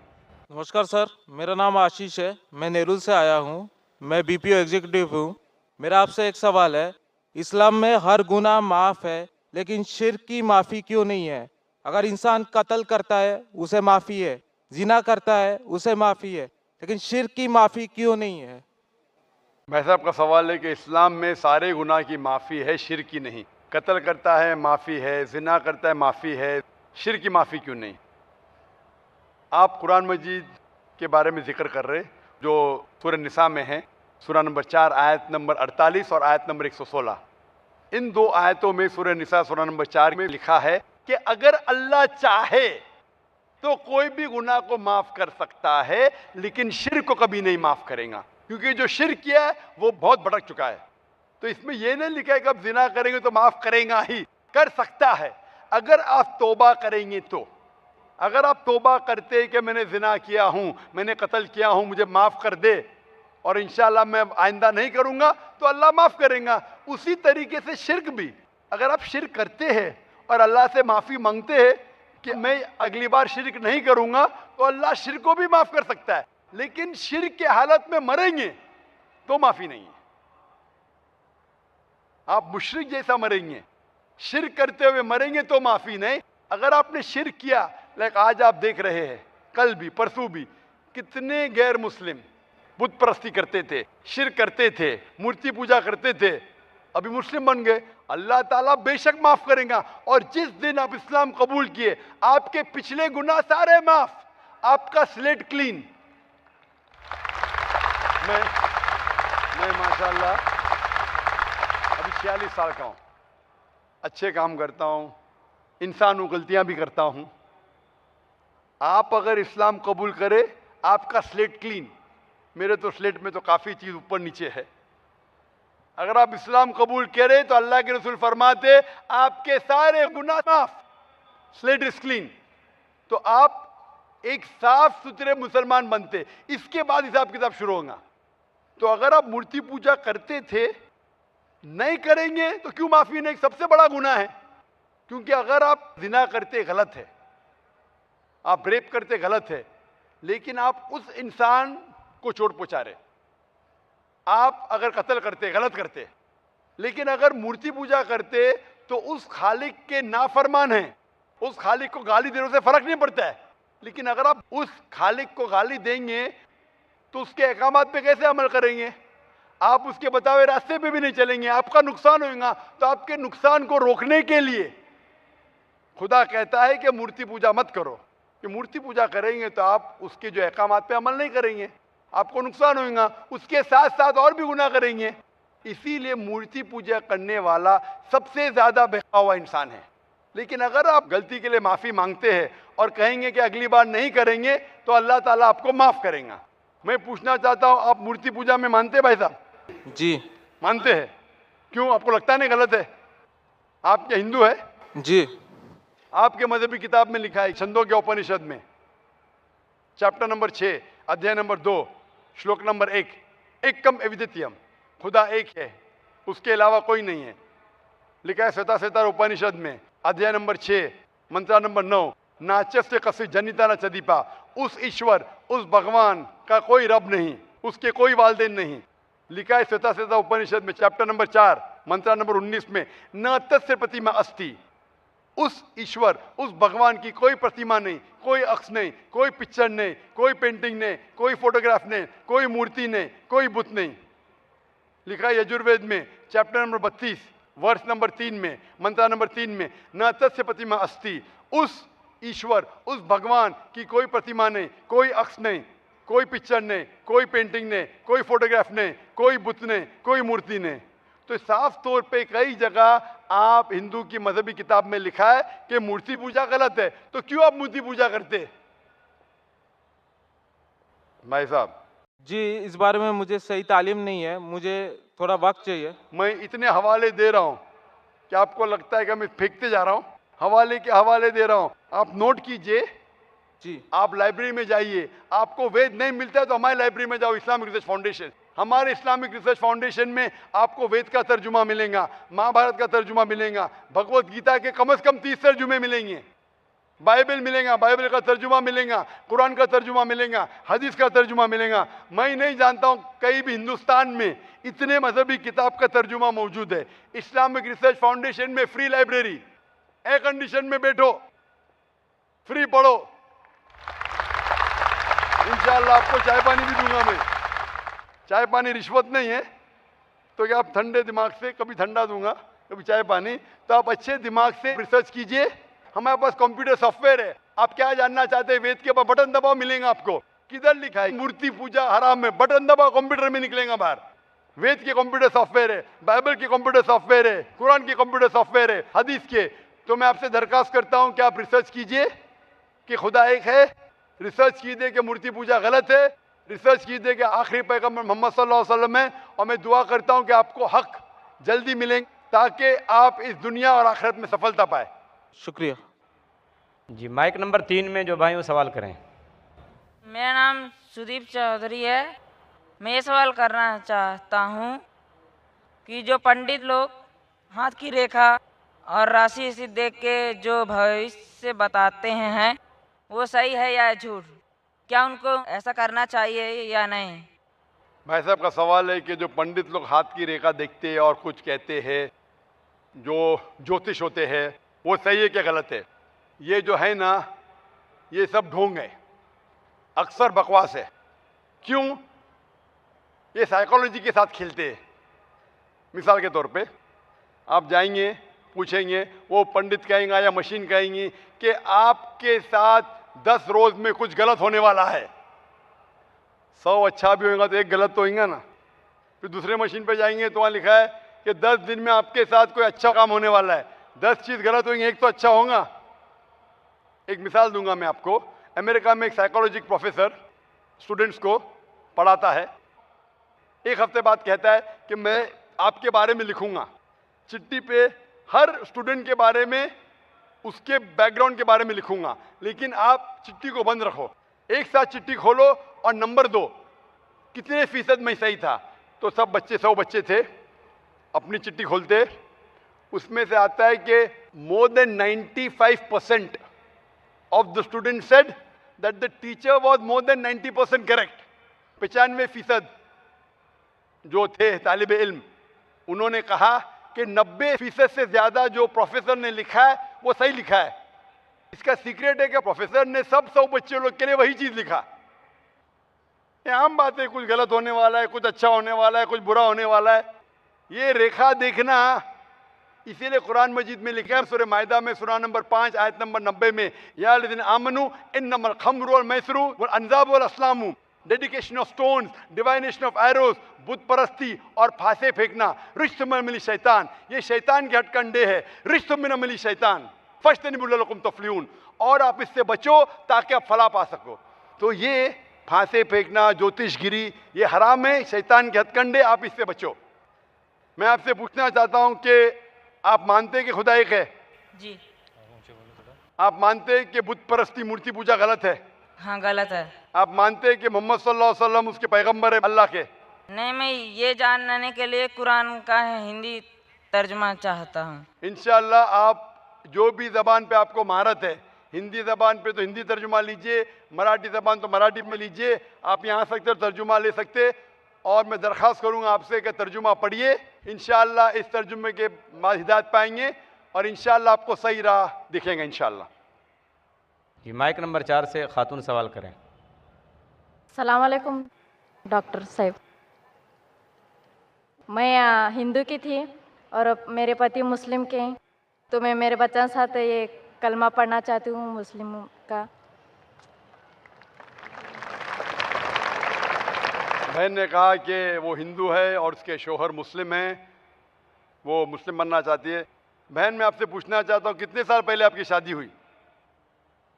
नमस्कार सर, मेरा नाम आशीष है, मैं नेरुल से आया हूँ, मैं बीपीओ एग्जीक्यूटिव हूँ। मेरा आपसे एक सवाल है, इस्लाम में हर गुनाह माफ़ है, लेकिन शिर्क की माफ़ी क्यों नहीं है? अगर इंसान कत्ल करता है उसे माफ़ी है, जिना करता है उसे माफ़ी है, लेकिन शिर्क की माफ़ी क्यों नहीं है? भाई साहब का सवाल है कि इस्लाम में सारे गुनाह की माफ़ी है, शिर्क की नहीं। कत्ल करता है माफ़ी है, जिना करता है माफ़ी है, शिर्क की माफ़ी क्यों नहीं? आप कुरान मजीद के बारे में जिक्र कर रहे जो सूरह निसा में है, सूरह नंबर 4 आयत नंबर 48 और आयत नंबर 116। इन दो आयतों में सूरह निसा सूरह नंबर 4 में लिखा है कि अगर अल्लाह चाहे तो कोई भी गुनाह को माफ़ कर सकता है, लेकिन शिर्क को कभी नहीं माफ़ करेगा, क्योंकि जो शिर्क किया है वो बहुत भटक चुका है। तो इसमें यह नहीं लिखा है कि अब जिना करेंगे तो माफ़ करेगा ही, कर सकता है अगर आप तौबा करेंगे तो। अगर आप तौबा करते कि मैंने जिना किया हूँ, मैंने कत्ल किया हूँ, मुझे माफ़ कर दे और इंशाअल्लाह मैं आइंदा नहीं करूँगा, तो अल्लाह माफ़ करेगा। उसी तरीके से शिर्क भी, अगर आप शिर्क करते हैं और अल्लाह से माफ़ी मांगते हैं कि मैं अगली बार शिर्क नहीं करूँगा, तो अल्लाह शिर्क को भी माफ़ कर सकता है। लेकिन शिर्क के हालत में मरेंगे तो माफ़ी नहीं है। आप मुशरिक जैसा मरेंगे, शिर्क करते हुए मरेंगे तो माफ़ी नहीं। अगर आपने शिर्क किया, लाइक आज आप देख रहे हैं, कल भी परसों भी कितने गैर मुस्लिम बुत परस्ती करते थे, शिर्क करते थे, मूर्ति पूजा करते थे, अभी मुस्लिम बन गए, अल्लाह ताला बेशक माफ़ करेगा। और जिस दिन आप इस्लाम कबूल किए, आपके पिछले गुनाह सारे माफ़, आपका स्लेट क्लीन। मैं माशाल्लाह अभी 46 साल का हूँ, अच्छे काम करता हूँ, इंसान हूँ, गलतियाँ भी करता हूँ। आप अगर इस्लाम कबूल करें, आपका स्लेट क्लीन। मेरे तो स्लेट में तो काफ़ी चीज़ ऊपर नीचे है। अगर आप इस्लाम कबूल करें तो अल्लाह के रसूल फरमाते आपके सारे गुनाह माफ, स्लेट इज क्लीन। तो आप एक साफ सुथरे मुसलमान बनते, इसके बाद हिसाब किताब शुरू होगा। तो अगर आप मूर्ति पूजा करते थे, नहीं करेंगे तो क्यों माफी नहीं? सबसे बड़ा गुनाह है, क्योंकि अगर आप जिना करते गलत है, आप रेप करते गलत है, लेकिन आप उस इंसान को चोट पहुंचा रहे। आप अगर कत्ल करते गलत करते, लेकिन अगर मूर्ति पूजा करते तो उस खालिक के नाफरमान हैं, उस खालिक को गाली देने से फर्क नहीं पड़ता है। लेकिन अगर आप उस खालिक को गाली देंगे तो उसके अहकामात पे कैसे अमल करेंगे? आप उसके बताए रास्ते पे भी नहीं चलेंगे, आपका नुकसान होगा। तो आपके नुकसान को रोकने के लिए खुदा कहता है कि मूर्ति पूजा मत करो, कि मूर्ति पूजा करेंगे तो आप उसके जो अहकामात पे अमल नहीं करेंगे, आपको नुकसान होगा, उसके साथ साथ और भी गुनाह करेंगे। इसीलिए मूर्ति पूजा करने वाला सबसे ज्यादा बहका हुआ इंसान है। लेकिन अगर आप गलती के लिए माफी मांगते हैं और कहेंगे कि अगली बार नहीं करेंगे, तो अल्लाह ताला आपको माफ करेगा। मैं पूछना चाहता हूं, आप मूर्ति पूजा में मानते हैं भाई साहब? जी मानते हैं। क्यों, आपको लगता नहीं गलत है? आप क्या हिंदू है? जी। आपके मजहबी किताब में लिखा है, छंदोग्य उपनिषद में चैप्टर नंबर 6 अध्याय नंबर 2 श्लोक नंबर 1, एकम अद्वितीयम, खुदा एक है, उसके अलावा कोई नहीं है। लिखा है श्वेता उपनिषद में अध्याय नंबर 6 मंत्र नंबर 9, नाचस्य कस्य जनिता न चदीपा, उस ईश्वर, उस भगवान का कोई रब नहीं, उसके कोई वालदेन नहीं। लिखा है श्वेता उपनिषद में चैप्टर नंबर 4 मंत्र नंबर 19 में, न तस्य प्रतिमा अस्ति, उस ईश्वर, उस भगवान की कोई प्रतिमा नहीं, कोई अक्ष नहीं, कोई पिक्चर नहीं, कोई पेंटिंग नहीं, कोई फोटोग्राफ नहीं, कोई मूर्ति नहीं, कोई बुत नहीं। लिखा है यजुर्वेद में चैप्टर नंबर 32 वर्ष नंबर 3 में, मंत्र नंबर 3 में, न तस्य प्रतिमा अस्ति, उस ईश्वर, उस भगवान की कोई प्रतिमा नहीं, कोई अक्ष नहीं, कोई पिक्चर नहीं, कोई पेंटिंग नहीं, कोई फोटोग्राफ नहीं, कोई बुत नहीं, कोई मूर्ति नहीं। तो साफ तौर पे कई जगह आप हिंदू की मजहबी किताब में लिखा है कि मूर्ति पूजा गलत है, तो क्यों आप मूर्ति पूजा करते? भाई साहब जी, इस बारे में मुझे सही तालीम नहीं है, मुझे थोड़ा वक्त चाहिए। मैं इतने हवाले दे रहा हूँ कि आपको लगता है कि मैं फेंकते जा रहा हूँ, हवाले के हवाले दे रहा हूँ, आप नोट कीजिए जी। आप लाइब्रेरी में जाइए, आपको वेद नहीं मिलता है तो हमारी लाइब्रेरी में जाओ, इस्लामिक रिसर्च फाउंडेशन। हमारे इस्लामिक रिसर्च फाउंडेशन में आपको वेद का तर्जुमा मिलेगा, महाभारत का तर्जुमा मिलेगा, भगवत गीता के कम से कम 30 तर्जुमे मिलेंगे, बाइबल मिलेगा, बाइबल का तर्जुमा मिलेगा, कुरान का तर्जुमा मिलेगा, हदीस का तर्जुमा मिलेगा। मैं नहीं जानता हूँ कहीं भी हिंदुस्तान में इतने मजहबी किताब का तर्जुमा मौजूद है। इस्लामिक रिसर्च फाउंडेशन में फ्री लाइब्रेरी, एयर कंडीशन में बैठो, फ्री पढ़ो, इंशाअल्लाह आपको चाय पानी भी दूंगा मैं। चाय पानी रिश्वत नहीं है, तो क्या आप ठंडे दिमाग से, कभी ठंडा दूंगा कभी चाय पानी, तो आप अच्छे दिमाग से रिसर्च कीजिए। हमारे पास कंप्यूटर सॉफ्टवेयर है, आप क्या जानना चाहते हैं वेद के ऊपर बटन दबाओ, मिलेगा आपको। किधर लिखा है मूर्ति पूजा हराम है, बटन दबाओ कंप्यूटर में निकलेगा बाहर। वेद के कंप्यूटर सॉफ्टवेयर है, बाइबल के कंप्यूटर सॉफ्टवेयर है, कुरान के कंप्यूटर सॉफ्टवेयर है, हदीस के। तो मैं आपसे दरखास्त करता हूं कि आप रिसर्च कीजिए कि खुदा एक है, रिसर्च कीजिए कि मूर्ति पूजा गलत है, रिसर्च कीजिए कि आखिरी पैगंबर मोहम्मद सल्लल्लाहु अलैहि वसल्लम है। और मैं दुआ करता हूं कि आपको हक जल्दी मिलेंगे ताकि आप इस दुनिया और आखिरत में सफलता पाए। शुक्रिया जी। माइक नंबर 3 में जो भाई वो सवाल करें। मेरा नाम सुदीप चौधरी है। मैं ये सवाल करना चाहता हूँ कि जो पंडित लोग हाथ की रेखा और राशि इसी देख के जो भविष्य बताते हैं वो सही है या झूठ? क्या उनको ऐसा करना चाहिए या नहीं? भाई साहब का सवाल है कि जो पंडित लोग हाथ की रेखा देखते हैं और कुछ कहते हैं, जो ज्योतिष होते हैं, वो सही है क्या गलत है? ये जो है ना, ये सब ढोंग है, अक्सर बकवास है। क्यों? ये साइकोलॉजी के साथ खेलते हैं। मिसाल के तौर पे आप जाएंगे, पूछेंगे, वो पंडित कहेंगे या मशीन कहेंगी कि आपके साथ 10 रोज में कुछ गलत होने वाला है। 100 अच्छा भी होगा तो एक गलत तो होगा ना। फिर दूसरे मशीन पे जाएंगे तो वहाँ लिखा है कि 10 दिन में आपके साथ कोई अच्छा काम होने वाला है। 10 चीज़ गलत होंगी, एक तो अच्छा होगा। एक मिसाल दूंगा मैं आपको। अमेरिका में एक साइकोलॉजी प्रोफेसर स्टूडेंट्स को पढ़ाता है। एक हफ्ते बाद कहता है कि मैं आपके बारे में लिखूंगा चिट्ठी पे, हर स्टूडेंट के बारे में, उसके बैकग्राउंड के बारे में लिखूंगा, लेकिन आप चिट्ठी को बंद रखो। एक साथ चिट्ठी खोलो और नंबर दो कितने फीसद में सही था। तो सब बच्चे, 100 बच्चे थे, अपनी चिट्ठी खोलते, उसमें से आता है कि more than 95% of the student said that the teacher was more than 90% correct. 95% जो थे तालिब इल्म, उन्होंने कहा कि 90% से ज्यादा जो प्रोफेसर ने लिखा है वो सही लिखा है। इसका सीक्रेट है कि प्रोफेसर ने सब 100 बच्चे लोग के लिए वही चीज लिखा। ये आम बात है, कुछ गलत होने वाला है, कुछ अच्छा होने वाला है, कुछ बुरा होने वाला है। ये रेखा देखना, इसीलिए कुरान मजीद में लिखा है सूरह माइदा में सूरह नंबर 5 आयत नंबर 90 में, या लज़ीना आमनू इन्नमल खम्रु वल मैसरू वल अंजाब वल अस्लामु, dedication of stones, divination of arrows, बुत परस्ती और फांसे फेंकना रिश्त में मिली शैतान, ये शैतान के हटकंडे है। रिश्त में न मिली शैतान फज्तनिबुल्लकुम तफ्लिहून, और आप इससे बचो ताकि आप फला पा सको। तो ये फांसे फेंकना, ज्योतिषगिरी, ये हराम है, शैतान के हथकंडे, आप इससे बचो। मैं आपसे पूछना चाहता हूं कि आप मानते हैं कि खुदा एक है? जी। आप मानते हैं कि बुत परस्ती, मूर्ति पूजा गलत है? हाँ, गलत है। आप मानते हैं कि मोहम्मद सल्लल्लाहु अलैहि वसल्लम उसके पैगंबर है, अल्लाह के? नहीं, मैं ये जानने के लिए कुरान का हिंदी तर्जुमा चाहता हूँ। इंशाअल्लाह आप जो भी ज़बान पे आपको महारत है, हिंदी ज़बान पे तो हिंदी तर्जुमा लीजिए, मराठी ज़बान तो मराठी में लीजिए, आप यहाँ सकते तर्जुमा ले सकते। और मैं दरख्वास्त करूँगा आपसे कि तर्जुमा पढ़िए, इंशाअल्लाह इस तर्जुमे के बाद हिदायत पाएंगे और इंशाअल्लाह आपको सही राह दिखेगा इंशाअल्लाह। जी। माइक नंबर 4 से खातून सवाल करें। सलाम अलैकुम डॉक्टर साहब। मैं हिंदू की थी, और मेरे पति मुस्लिम के हैं, तो मैं मेरे बच्चों के साथ ये कलमा पढ़ना चाहती हूँ मुस्लिम का। बहन ने कहा कि वो हिंदू है और उसके शोहर मुस्लिम हैं, वो मुस्लिम बनना चाहती है। बहन मैं आपसे पूछना चाहता हूँ कितने साल पहले आपकी शादी हुई?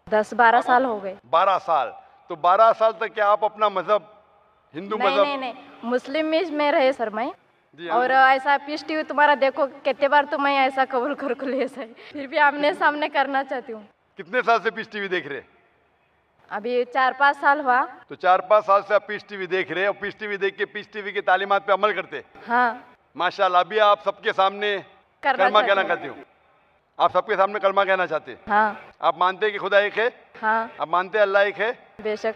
10-12 साल हो गए। 12 साल। तो 12 साल तक क्या आप अपना मजहब हिंदू मजहब? नहीं, मुस्लिम में रहे सर मैं। जी, और ऐसा पीस टीवी तुम्हारा देखो कितने बार तो मैं ऐसा कबूल कर ले सही, फिर भी आमने सामने करना चाहती हूँ। कितने साल से पीस टीवी देख रहे? अभी 4-5 साल हुआ। तो 4-5 साल से आप पीस टीवी देख रहे हैं और पीस टीवी देख के पीस टीवी की तालीमात पे अमल करते? हाँ माशाल्लाह। अभी आप सबके सामने कलमा कहना चाहती हूँ? आप सबके सामने कलमा कहना चाहते हैं? हाँ। आप मानते हैं कि खुदा एक है? हाँ। आप मानते हैं अल्लाह एक है? बेशक।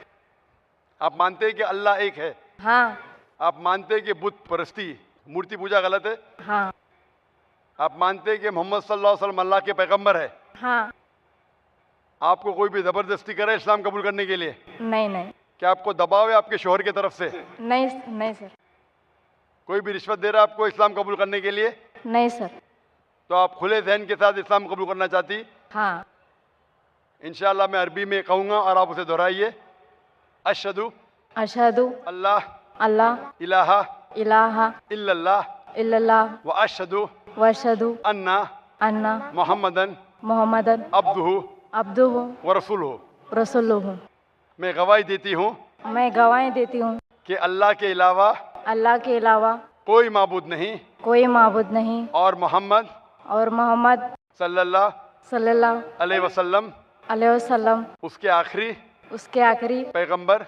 आप मानते हैं कि अल्लाह एक है? हाँ। आप मानते हैं कि बुत परस्ती मूर्ति पूजा गलत है? हाँ। आप मानते हैं कि मोहम्मद सल्लल्लाहु अलैहि वसल्लम अल्लाह के पैगंबर है? हाँ। आपको कोई भी जबरदस्ती करे इस्लाम कबूल करने के लिए? नहीं। क्या आपको दबाव है आपके शोहर की तरफ से? नहीं सर। कोई भी रिश्वत दे रहा है आपको इस्लाम कबूल करने के लिए? नहीं सर। तो आप खुले जहन के साथ इस्लाम कबूल करना चाहती? हाँ। इंशाअल्लाह मैं अरबी में कहूँगा और आप उसे दोहराइए। अशहदु अल्लाह इलाहा इल्लल्लाह व अशहदु अन्ना मोहम्मदन अब्दुहु व रसूलुहु। मैं गवाही देती हूँ कि अल्लाह के अलावा कोई माबूद नहीं और मोहम्मद सल्लल्लाहु अलैहि वसल्लम उसके आखिरी पैगंबर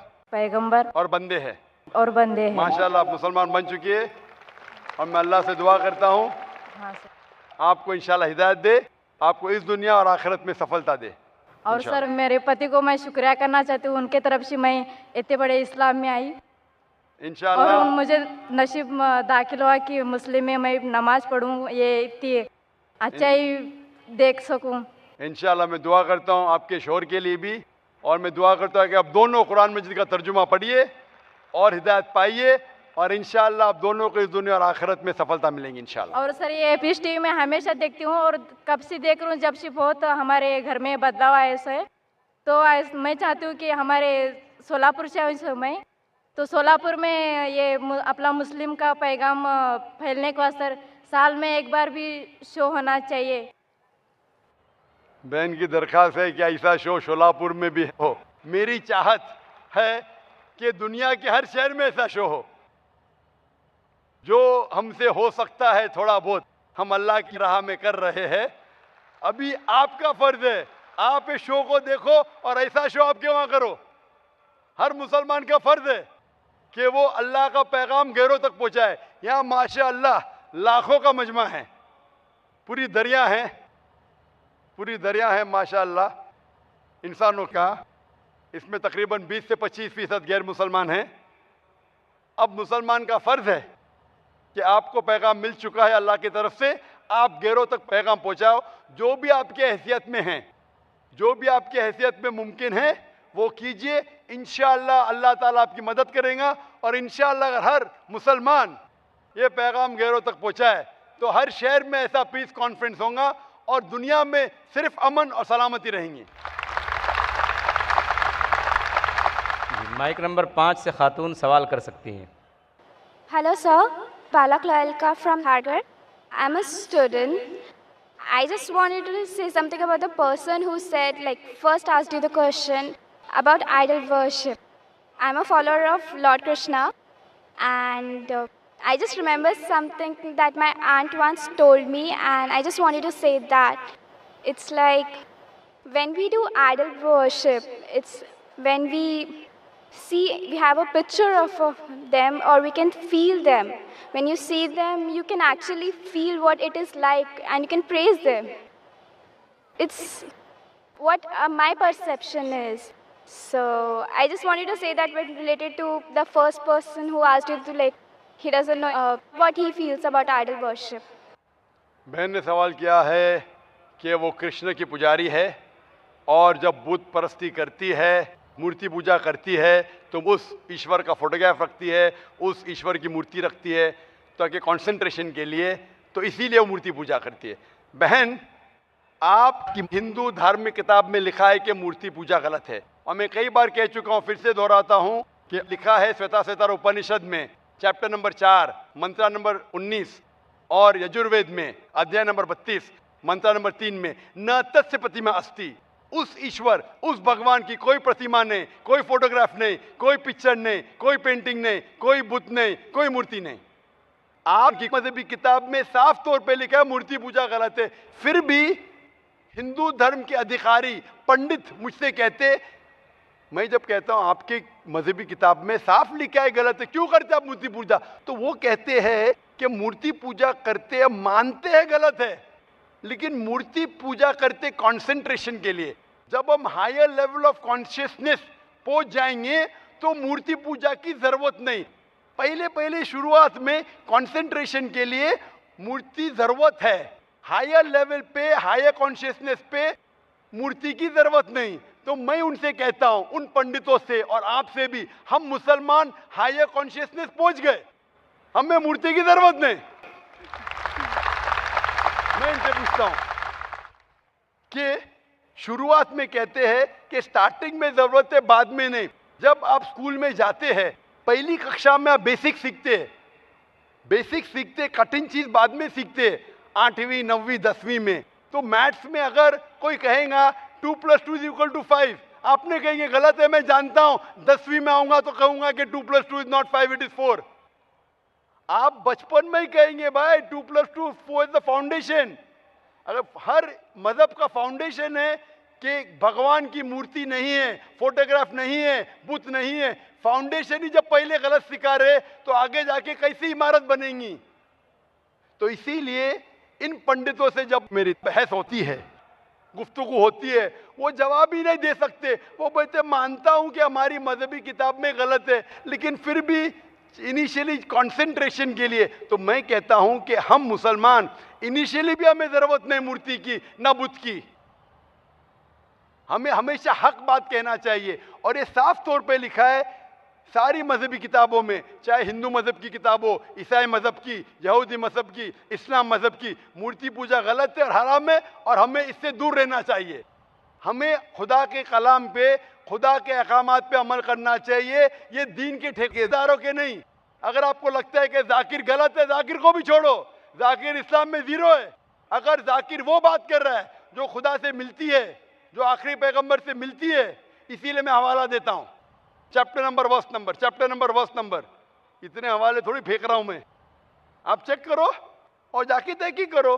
और बंदे हैं। माशाल्लाह आप मुसलमान बन चुकी है और मैं अल्लाह से दुआ करता हूँ आपको इंशाल्लाह हिदायत दे, आपको इस दुनिया और आखिरत में सफलता दे। और सर मेरे पति को मैं शुक्रिया करना चाहती हूँ, उनके तरफ से मैं इतने बड़े इस्लाम में आई इंशाल्लाह। और मुझे नसीब दाखिल हुआ कि मुस्लिम में मैं नमाज पढ़ूँ, ये इतनी अच्छा ही देख सकूँ। इंशाल्लाह मैं दुआ करता हूँ आपके शोहर के लिए भी, और मैं दुआ करता हूँ कि आप दोनों कुरान मजीद का तर्जुमा पढ़िए और हिदायत पाइए और इंशाल्लाह आप दोनों को इस दुनिया और आखिरत में सफलता मिलेंगी इंशाल्लाह। और सर ये पीस टीवी में हमेशा देखती हूँ और कब से देख रही हूँ, जब से बहुत हमारे घर में बदलाव आए से, तो मैं चाहती हूँ कि हमारे सोलापुर से हूँ मैं, तो सोलापुर में ये अपना मुस्लिम का पैगाम फैलने के वास्ते साल में एक बार भी शो होना चाहिए। बहन की दरख्वास्त है कि ऐसा शो शोलापुर में भी हो। मेरी चाहत है कि दुनिया के हर शहर में ऐसा शो हो। जो हमसे हो सकता है थोड़ा बहुत हम अल्लाह की राह में कर रहे हैं। अभी आपका फर्ज है, आप इस शो को देखो और ऐसा शो आपके वहाँ करो। हर मुसलमान का फर्ज है कि वो अल्लाह का पैगाम गैरों तक पहुँचाए। यहाँ माशाअल्लाह लाखों का मजमा है, पूरी दरिया है माशाअल्लाह इंसानों का। इसमें तकरीबन 20 से 25% गैर मुसलमान हैं। अब मुसलमान का फ़र्ज़ है कि आपको पैगाम मिल चुका है अल्लाह की तरफ से, आप गैरों तक पैगाम पहुंचाओ। जो भी आपके हैसियत में हैं, जो भी आपके हैसियत में मुमकिन है वो कीजिए। इंशाअल्लाह अल्लाह ताला आपकी मदद करेगा और इंशाअल्लाह अगर हर मुसलमान ये पैगाम गैरों तक पहुंचाए तो हर शहर में ऐसा पीस कॉन्फ्रेंस होगा और दुनिया में सिर्फ अमन और सलामती रहेंगी। माइक नंबर 5 से खातून सवाल कर सकती हैं। Hello sir, Palak Loyalka from Harvard. I'm a student. I just wanted to say something about the person who said, first asked you the question about idol worship. I'm a follower of Lord Krishna, and I just remember something that my aunt once told me, and I just wanted to say that. It's like when we do idol worship, it's when we have a picture of them, or we can feel them. When you see them, you can actually feel what it is like and you can praise them. It's what my perception is. So I just wanted to say that related to the first person who asked you to he doesn't know what he feels about idol worship. बहन ने सवाल किया है कि वो कृष्ण की पुजारी है और जब बुत परस्ती करती है, मूर्ति पूजा करती है, तो उस ईश्वर का फोटोग्राफ रखती है, उस ईश्वर की मूर्ति रखती है ताकि कंसंट्रेशन के लिए। तो इसीलिए वो मूर्ति पूजा करती है। बहन, आपकी हिंदू धार्मिक किताब में लिखा है कि मूर्ति पूजा गलत है, और मैं कई बार कह चुका हूं, फिर से दोहराता हूं कि लिखा है श्वेताश्वेतर उपनिषद में चैप्टर नंबर 4 मंत्र नंबर 19 और यजुर्वेद में अध्याय नंबर 32 मंत्र नंबर 3 में, न तस्य प्रतिमा अस्ति, उस ईश्वर, उस भगवान की कोई प्रतिमा नहीं, कोई फोटोग्राफ नहीं, कोई पिक्चर नहीं, कोई पेंटिंग नहीं, कोई बुत नहीं, कोई मूर्ति नहीं। आपकी मजहबी किताब में साफ तौर पे लिखा है मूर्ति पूजा गलत है, फिर भी हिंदू धर्म के अधिकारी पंडित मुझसे कहते, मैं जब कहता हूं आपके मजहबी किताब में साफ लिखा है गलत है, क्यों करते आप मूर्ति पूजा, तो वो कहते हैं कि मूर्ति पूजा करते हैं, मानते हैं गलत है, लेकिन मूर्ति पूजा करते कंसंट्रेशन के लिए। जब हम हायर लेवल ऑफ कॉन्शियसनेस पहुंच जाएंगे तो मूर्ति पूजा की जरूरत नहीं। पहले पहले शुरुआत में कंसंट्रेशन के लिए मूर्ति जरूरत है, हायर लेवल पे, हायर कॉन्शियसनेस पे मूर्ति की जरूरत नहीं। तो मैं उनसे कहता हूं, उन पंडितों से और आपसे भी, हम मुसलमान हायर कॉन्शियसनेस पहुंच गए, हमें मूर्ति की जरूरत नहीं। मैं इनसे पूछता हूं कि शुरुआत में कहते हैं कि स्टार्टिंग में जरूरत है, बाद में नहीं। जब आप स्कूल में जाते हैं, पहली कक्षा में आप बेसिक सीखते हैं, बेसिक सीखते, कठिन चीज बाद में सीखते हैं, 8वीं 9वीं 10वीं में। तो मैथ्स में अगर कोई कहेगा 2 + 2 = 5, आपने कहेंगे गलत है, मैं जानता हूं, 10वीं में आऊंगा तो कहूंगा कि 2 + 2 = 5, it is 4। आप बचपन में ही कहेंगे भाई 2 + 2 4 इज द फाउंडेशन। अगर हर मजहब का फाउंडेशन है कि भगवान की मूर्ति नहीं है, फोटोग्राफ नहीं है, बुत नहीं है, फाउंडेशन ही जब पहले गलत सिखा रहे तो आगे जाके कैसी इमारत बनेगी। तो इसीलिए इन पंडितों से जब मेरी बहस होती है, गुफ्तगू होती है, वो जवाब ही नहीं दे सकते। वो बोलते मानता हूं कि हमारी मजहबी किताब में गलत है, लेकिन फिर भी इनिशियली कंसंट्रेशन के लिए। तो मैं कहता हूं कि हम मुसलमान इनिशियली भी हमें जरूरत नहीं मूर्ति की ना बुत की, हमें हमेशा हक बात कहना चाहिए। और ये साफ तौर पे लिखा है सारी मजहबी किताबों में, चाहे हिंदू मजहब की किताब हो, ईसाई मजहब की, यहूदी मजहब की, इस्लाम मजहब की, मूर्ति पूजा गलत है और हराम है, और हमें इससे दूर रहना चाहिए। हमें खुदा के कलाम पे, खुदा के अहकामात पे अमल करना चाहिए, ये दीन के ठेकेदारों के नहीं। अगर आपको लगता है कि जाकिर गलत है, जाकिर को भी छोड़ो, जाकिर इस्लाम में 0 है। अगर जाकिर वो बात कर रहा है जो खुदा से मिलती है, जो आखिरी पैगंबर से मिलती है, इसीलिए मैं हवाला देता हूं, chapter number verse number, chapter number verse number. इतने हवाले थोड़ी फेंक रहा हूं मैं, आप चेक करो और जाके तहकीक करो,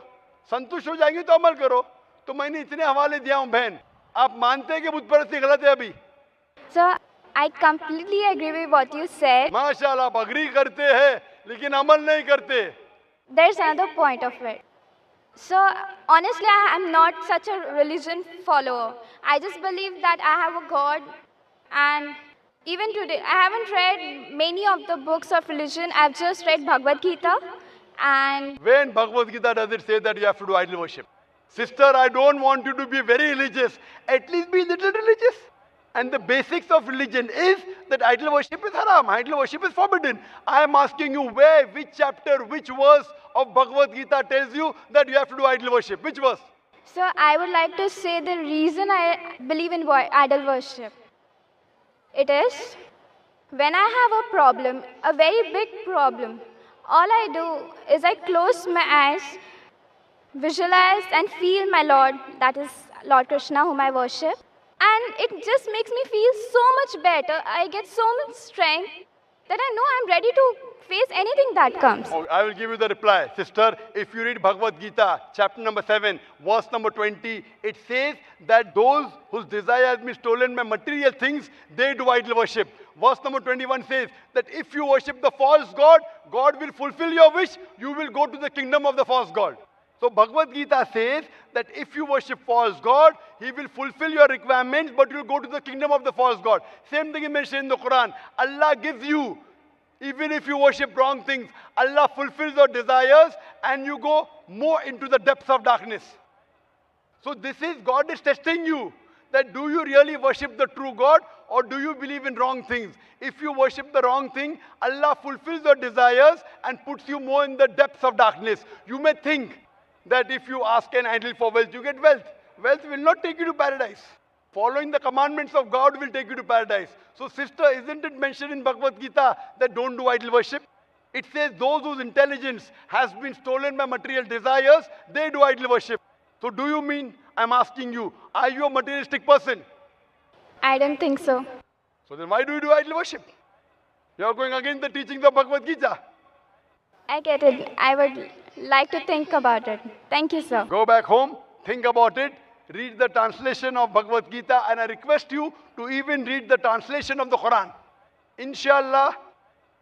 संतुष्ट हो जाएंगे तो अमल करो। तो मैंने इतने हवाले दिया हूं बहन, आप मानते हैं कि बुत परस्ती गलत है अभी? Sir, I completely agree with what you said. माशाल्लाह, आप अग्री करते हैं लेकिन अमल नहीं करते। There's another point of it. So, honestly, I am not such a religion follower. I just believe that I have a God, and even today, I haven't read many of the books of religion. I've just read Bhagavad Gita, and when Bhagavad Gita does it say that you have to do idol worship? Sister, I don't want you to be very religious. At least be little religious. And the basics of religion is that idol worship is haram. Idol worship is forbidden. I am asking you where, which chapter, which verse of Bhagavad Gita tells you that you have to do idol worship? Which verse? so I would like to say the reason I believe in idol worship. It is when I have a problem, a very big problem, all I do is I close my eyes, visualize and feel my Lord, that is Lord Krishna whom I worship. And it just makes me feel so much better. I get so much strength that I know I'm ready to face anything that comes. Oh, I will give you the reply. Sister, if you read Bhagavad Gita, chapter number 7, verse number 20, it says that those whose desire has been stolen by material things, they do idol worship. Verse number 21 says that if you worship the false god, God will fulfill your wish, you will go to the kingdom of the false god. So Bhagavad Gita says that if you worship false god, he will fulfill your requirements, but you will go to the kingdom of the false god. Same thing is mentioned in the Quran. Allah gives you, even if you worship wrong things, Allah fulfills your desires and you go more into the depths of darkness. So this is, God is testing you, that do you really worship the true God or do you believe in wrong things? If you worship the wrong thing, Allah fulfills your desires and puts you more in the depths of darkness. You may think that if you ask an idol for wealth, you get wealth. Wealth will not take you to paradise. Following the commandments of God will take you to paradise. So sister, isn't it mentioned in Bhagavad Gita that don't do idol worship? It says those whose intelligence has been stolen by material desires, they do idol worship. So do you mean, I'm asking you, are you a materialistic person? I don't think so. So then why do you do idol worship? You are going against the teachings of Bhagavad Gita. I get it. I would like to think about it. Thank you, sir. Go back home, think about it, read the translation of Bhagavad Gita, and I request you to even read the translation of the Quran. Inshallah,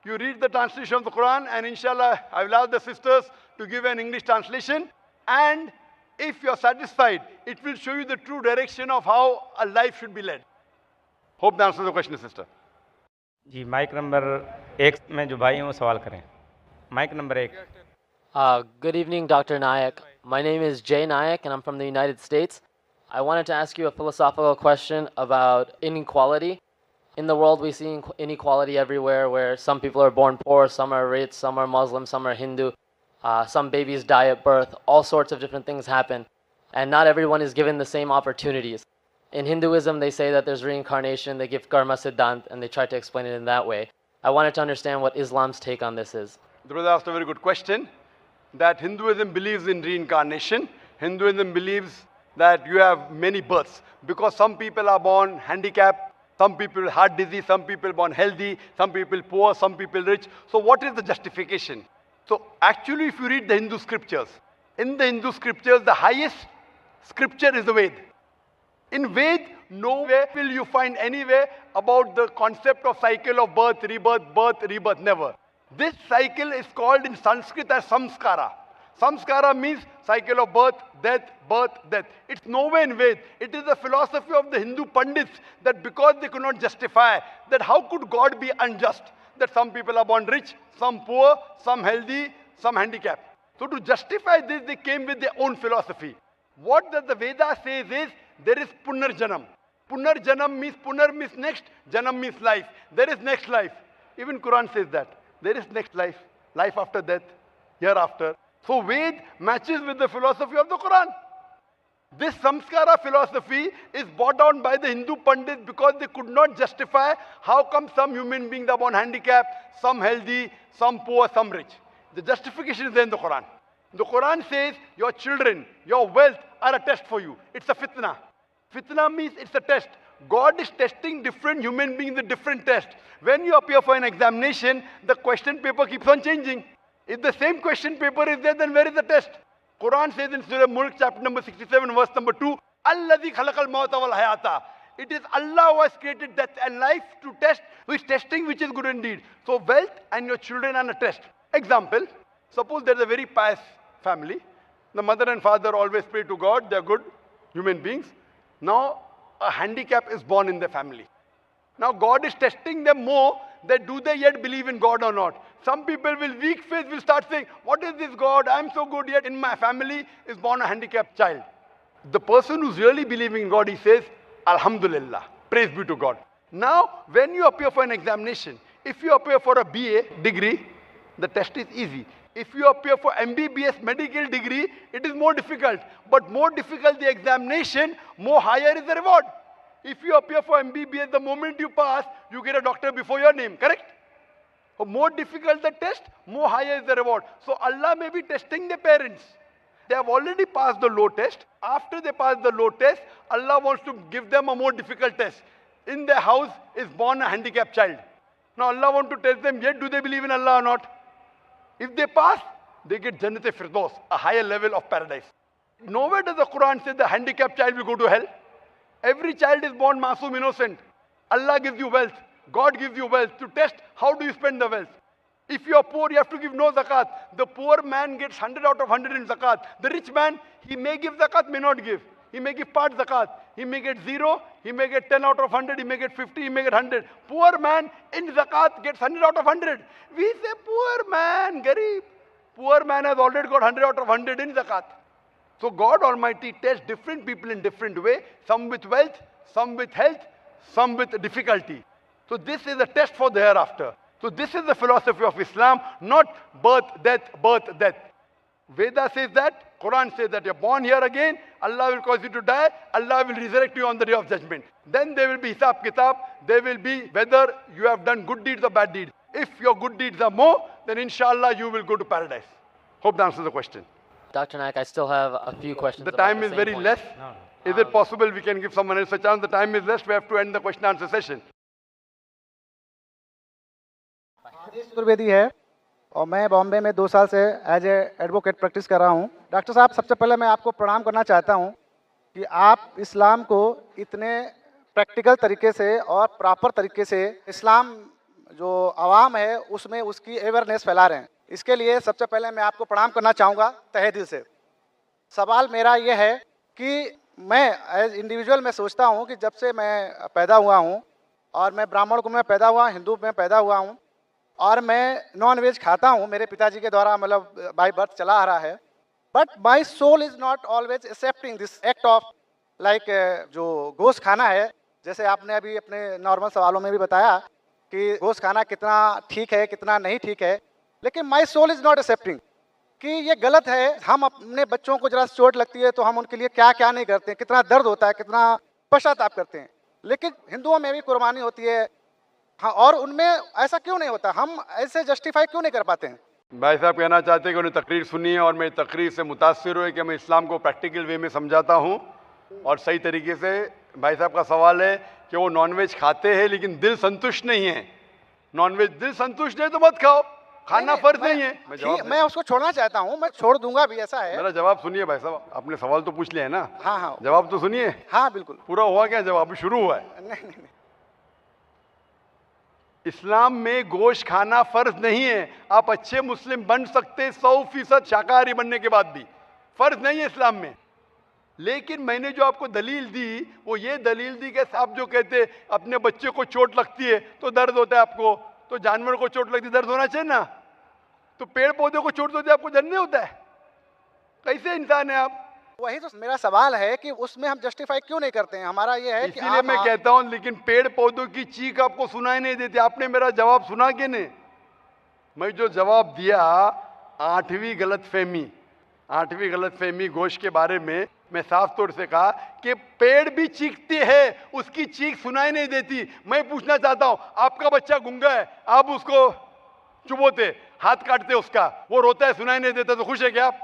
you read the translation of the Quran, and inshallah, I will ask the sisters to give an English translation. And if you are satisfied, it will show you the true direction of how a life should be led. Hope that answers the question, sister. जी माइक नंबर 1 में जो भाई हैं वो सवाल करें. Mike number 1. Good evening, Dr. Nayak. My name is Jay Nayak, and I'm from the United States. I wanted to ask you a philosophical question about inequality. In the world, we see inequality everywhere, where some people are born poor, some are rich, some are Muslim, some are Hindu. Some babies die at birth. All sorts of different things happen. And not everyone is given the same opportunities. In Hinduism, they say that there's reincarnation. They give karma siddhant, and they try to explain it in that way. I wanted to understand what Islam's take on this is. The brother asked a very good question. That Hinduism believes in reincarnation. Hinduism believes that you have many births. Because some people are born handicapped, some people with heart disease, some people born healthy, some people poor, some people rich. So what is the justification? So actually, if you read the Hindu scriptures, in the Hindu scriptures, the highest scripture is the Ved. In Ved, nowhere will you find anywhere about the concept of cycle of birth, rebirth, never. This cycle is called in Sanskrit as samskara. Samskara means cycle of birth, death, birth, death. It's nowhere in Ved. It is the philosophy of the Hindu Pandits that because they could not justify that how could God be unjust? That some people are born rich, some poor, some healthy, some handicapped. So to justify this, they came with their own philosophy. What does the Veda says is, there is Punarjanam. Punarjanam means, Punar means next, Janam means life. There is next life. Even Quran says that. There is next life, life after death, hereafter. So Ved matches with the philosophy of the Quran. This samskara philosophy is brought down by the Hindu Pandits because they could not justify how come some human beings are born handicapped, some healthy, some poor, some rich. The justification is there in the Quran. The Quran says your children, your wealth are a test for you. It's a fitna. Fitna means it's a test. God is testing different human beings with different tests. When you appear for an examination, the question paper keeps on changing. If the same question paper is there, then where is the test? Quran says in Surah Mulk, chapter number 67, verse number 2, Alladhi khalaqal mawta wal hayata. It is Allah who has created death and life to test, who is testing which is good indeed. So wealth and your children are a test. Example, suppose there is a very pious family. The mother and father always pray to God. They are good human beings. Now, a handicap is born in the family. Now, God is testing them more that do they yet believe in God or not. Some people with weak faith will start saying, what is this God? I am so good, yet in my family is born a handicapped child. The person who's really believing in God, he says, Alhamdulillah, praise be to God. Now, when you appear for an examination, if you appear for a BA degree, the test is easy. If you appear for MBBS medical degree, it is more difficult. But more difficult the examination, more higher is the reward. If you appear for MBBS, the moment you pass, you get a doctor before your name, correct? So more difficult the test, more higher is the reward. So Allah may be testing the parents. They have already passed the low test. After they pass the low test, Allah wants to give them a more difficult test. In their house is born a handicapped child. Now Allah wants to test them, yet do they believe in Allah or not? If they pass, they get Jannat-e-Firdaus, a higher level of paradise. Nowhere does the Quran say the handicapped child will go to hell. Every child is born masoom, innocent. Allah gives you wealth. God gives you wealth to test how do you spend the wealth. If you are poor, you have to give no zakat. The poor man gets 100 out of 100 in zakat. The rich man, he may give zakat, may not give. He may give part zakat. He may get 0, he may get 10 out of 100, he may get 50, he may get 100. Poor man in zakat gets 100 out of 100. We say poor man, garib. Poor man has already got 100 out of 100 in zakat. So God Almighty tests different people in different way. Some with wealth, some with health, some with difficulty. So this is a test for the hereafter. So this is the philosophy of Islam, not birth, death, birth, death. Veda says that, Quran says that you're born here again, Allah will cause you to die, Allah will resurrect you on the day of judgment. Then there will be hisab kitab, there will be whether you have done good deeds or bad deeds. If your good deeds are more, then inshallah you will go to paradise. Hope that answers the question. Dr. Nayak, I still have a few questions. The about time the is same very point. less. Is it possible we can give someone else a chance? The time is less, we have to end the question answer session. Chaturvedi है और मैं बॉम्बे में 2 साल से एज ए एडवोकेट प्रैक्टिस कर रहा हूँ। डॉक्टर साहब, सबसे पहले मैं आपको प्रणाम करना चाहता हूँ कि आप इस्लाम को इतने प्रैक्टिकल तरीके से और प्रॉपर तरीके से इस्लाम जो आवाम है उसमें उसकी अवेयरनेस फैला रहे हैं। इसके लिए सबसे पहले मैं आपको प्रणाम करना चाहूँगा तहे दिल से। सवाल मेरा ये है कि मैं एज इंडिविजुअल मैं सोचता हूँ कि जब से मैं पैदा हुआ हूँ और मैं ब्राह्मण कुल में पैदा हुआ, हिंदू में पैदा हुआ हूँ और मैं नॉन वेज खाता हूँ, मेरे पिताजी के द्वारा मतलब बाय बर्थ चला आ रहा है, but my soul is not always accepting this act of like जो गोश्त खाना है। जैसे आपने अभी अपने नॉर्मल सवालों में भी बताया कि गोश्त खाना कितना ठीक है कितना नहीं ठीक है, लेकिन my soul is not accepting कि ये गलत है। हम अपने बच्चों को जरा चोट लगती है तो हम उनके लिए क्या क्या नहीं करते हैं, कितना दर्द होता है, कितना पश्चाताप करते हैं, लेकिन हिंदुओं में भी कुर्बानी होती है। हाँ, और उनमें ऐसा क्यों नहीं होता? हम ऐसे जस्टिफाई क्यों नहीं कर पाते हैं? भाई साहब कहना चाहते हैं कि उन्हें तकरीर सुनी है और मैं तकरीर से मुतासिर हुए कि मैं इस्लाम को प्रैक्टिकल वे में समझाता हूँ और सही तरीके से। भाई साहब का सवाल है कि वो नॉनवेज खाते हैं लेकिन दिल संतुष्ट नहीं है। नॉनवेज दिल संतुष्ट नहीं तो मत खाओ, खाना फर्ज नहीं है। मैं उसको छोड़ना चाहता हूँ, मैं छोड़ दूंगा भी, ऐसा है। मेरा जवाब सुनिए भाई साहब, आपने सवाल तो पूछ लिया है ना? हाँ हाँ, जवाब तो सुनिए। हाँ बिल्कुल। पूरा हुआ क्या जवाब? अभी शुरू हुआ है। नहीं। इस्लाम में गोश्त खाना फर्ज नहीं है। आप अच्छे मुस्लिम बन सकते 100% शाकाहारी बनने के बाद भी, फर्ज नहीं है इस्लाम में। लेकिन मैंने जो आपको दलील दी वो ये दलील दी कि आप जो कहते अपने बच्चे को चोट लगती है तो दर्द होता है आपको, तो जानवर को चोट लगती है दर्द होना चाहिए ना, तो पेड़ पौधे को चोट होती है आपको दर्द नहीं होता है? कैसे इंसान है आप? वही तो मेरा सवाल है कि उसमें हम जस्टिफाई क्यों नहीं करते हैं। हमारा ये है कि इसीलिए मैं कहता हूं, लेकिन पेड़ पौधों की चीख आपको सुनाई नहीं देती। आपने मेरा जवाब सुना कि नहीं? मैं जो जवाब दिया, 8वीं गलतफहमी गोश्त के बारे में मैं साफ तौर से कहा कि पेड़ भी चीखते हैं, उसकी चीख सुनाई नहीं देती। मैं पूछना चाहता हूं, आपका बच्चा गूंगा है, आप उसको चुबोते, हाथ काटते उसका, वो रोता है, सुनाई नहीं देता, तो खुश है क्या आप?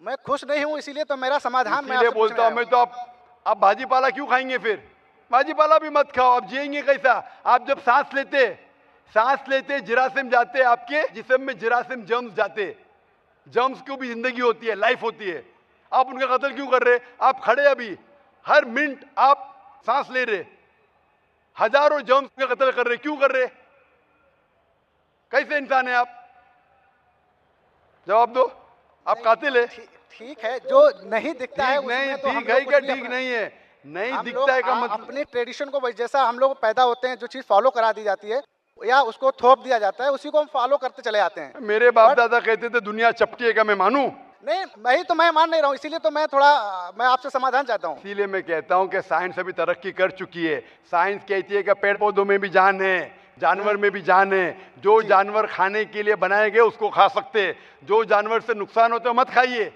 मैं खुश नहीं हूं, इसीलिए तो मेरा समाधान मैं आपसे बोलता हूं मैं तो आप भाजी पाला क्यों खाएंगे? फिर भाजी पाला भी मत खाओ, आप जिएंगे कैसा? आप जब सांस लेते जिरासिम जाते, आपके जिस्म में जिरासिम जर्म्स जाते, जर्म्स की भी जिंदगी होती है, लाइफ होती है। आप उनका कत्ल क्यों कर रहे? आप खड़े अभी हर मिनट आप सांस ले रहे, हजारों जर्म्स का कत्ल कर रहे, क्यों कर रहे? कैसे इंसान है आप? जवाब दो। आप कातिल है। ठीक है, जो नहीं दिखता है उसमें तो ठीक है क्या? ठीक नहीं है, नहीं दिखता है का मतलब अपने ट्रेडिशन को जैसा हम लोग पैदा होते हैं, जो चीज फॉलो करा दी जाती है या उसको थोप दिया जाता है, उसी को हम फॉलो करते चले जाते हैं। मेरे बाप दादा कहते थे दुनिया चपटी है, क्या मैं मानूं? नहीं, मैं मान नहीं रहा हूँ, इसीलिए तो मैं आपसे समाधान चाहता हूँ। इसीलिए मैं कहता हूँ कि साइंस अभी तरक्की कर चुकी है। साइंस कहती है कि पेड़ पौधों में भी जान है, जानवर में भी जान है। जो जानवर खाने के लिए बनाए गए उसको खा सकते, जो जानवर से नुकसान होते मत खाइए।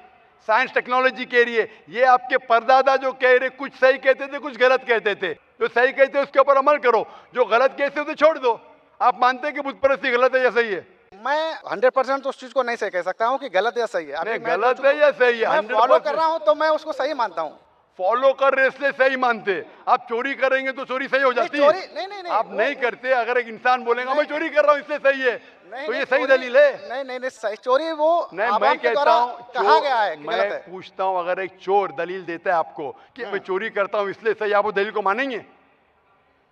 साइंस टेक्नोलॉजी कह रही है। ये आपके परदादा जो कह रहे, कुछ सही कहते थे, कुछ गलत कहते थे। जो सही कहते हैं उसके ऊपर अमल करो, जो गलत कहते तो छोड़ दो। आप मानते हैं कि बुत परस्ती गलत है या सही है? मैं 100% उस चीज को नहीं सही कह सकता हूँ कि गलत या सही है। अभी गलत है या सही है? मैं फॉलो कर रहा हूँ तो मैं उसको सही मानता हूँ। फॉलो कर रहे इसलिए सही मानते। आप चोरी करेंगे तो चोरी सही हो जाती है? नहीं, आप नहीं करते। अगर एक इंसान बोलेगा मैं चोरी कर रहा हूँ इसलिए सही है, तो ये सही दलील है? नहीं, सही चोरी वो नहीं, मैं कहता हूँ कहा गया है। मैं पूछता हूँ, अगर एक चोर दलील देता है आपको कि मैं चोरी करता हूँ इसलिए सही, आप वो दलील को मानेंगे?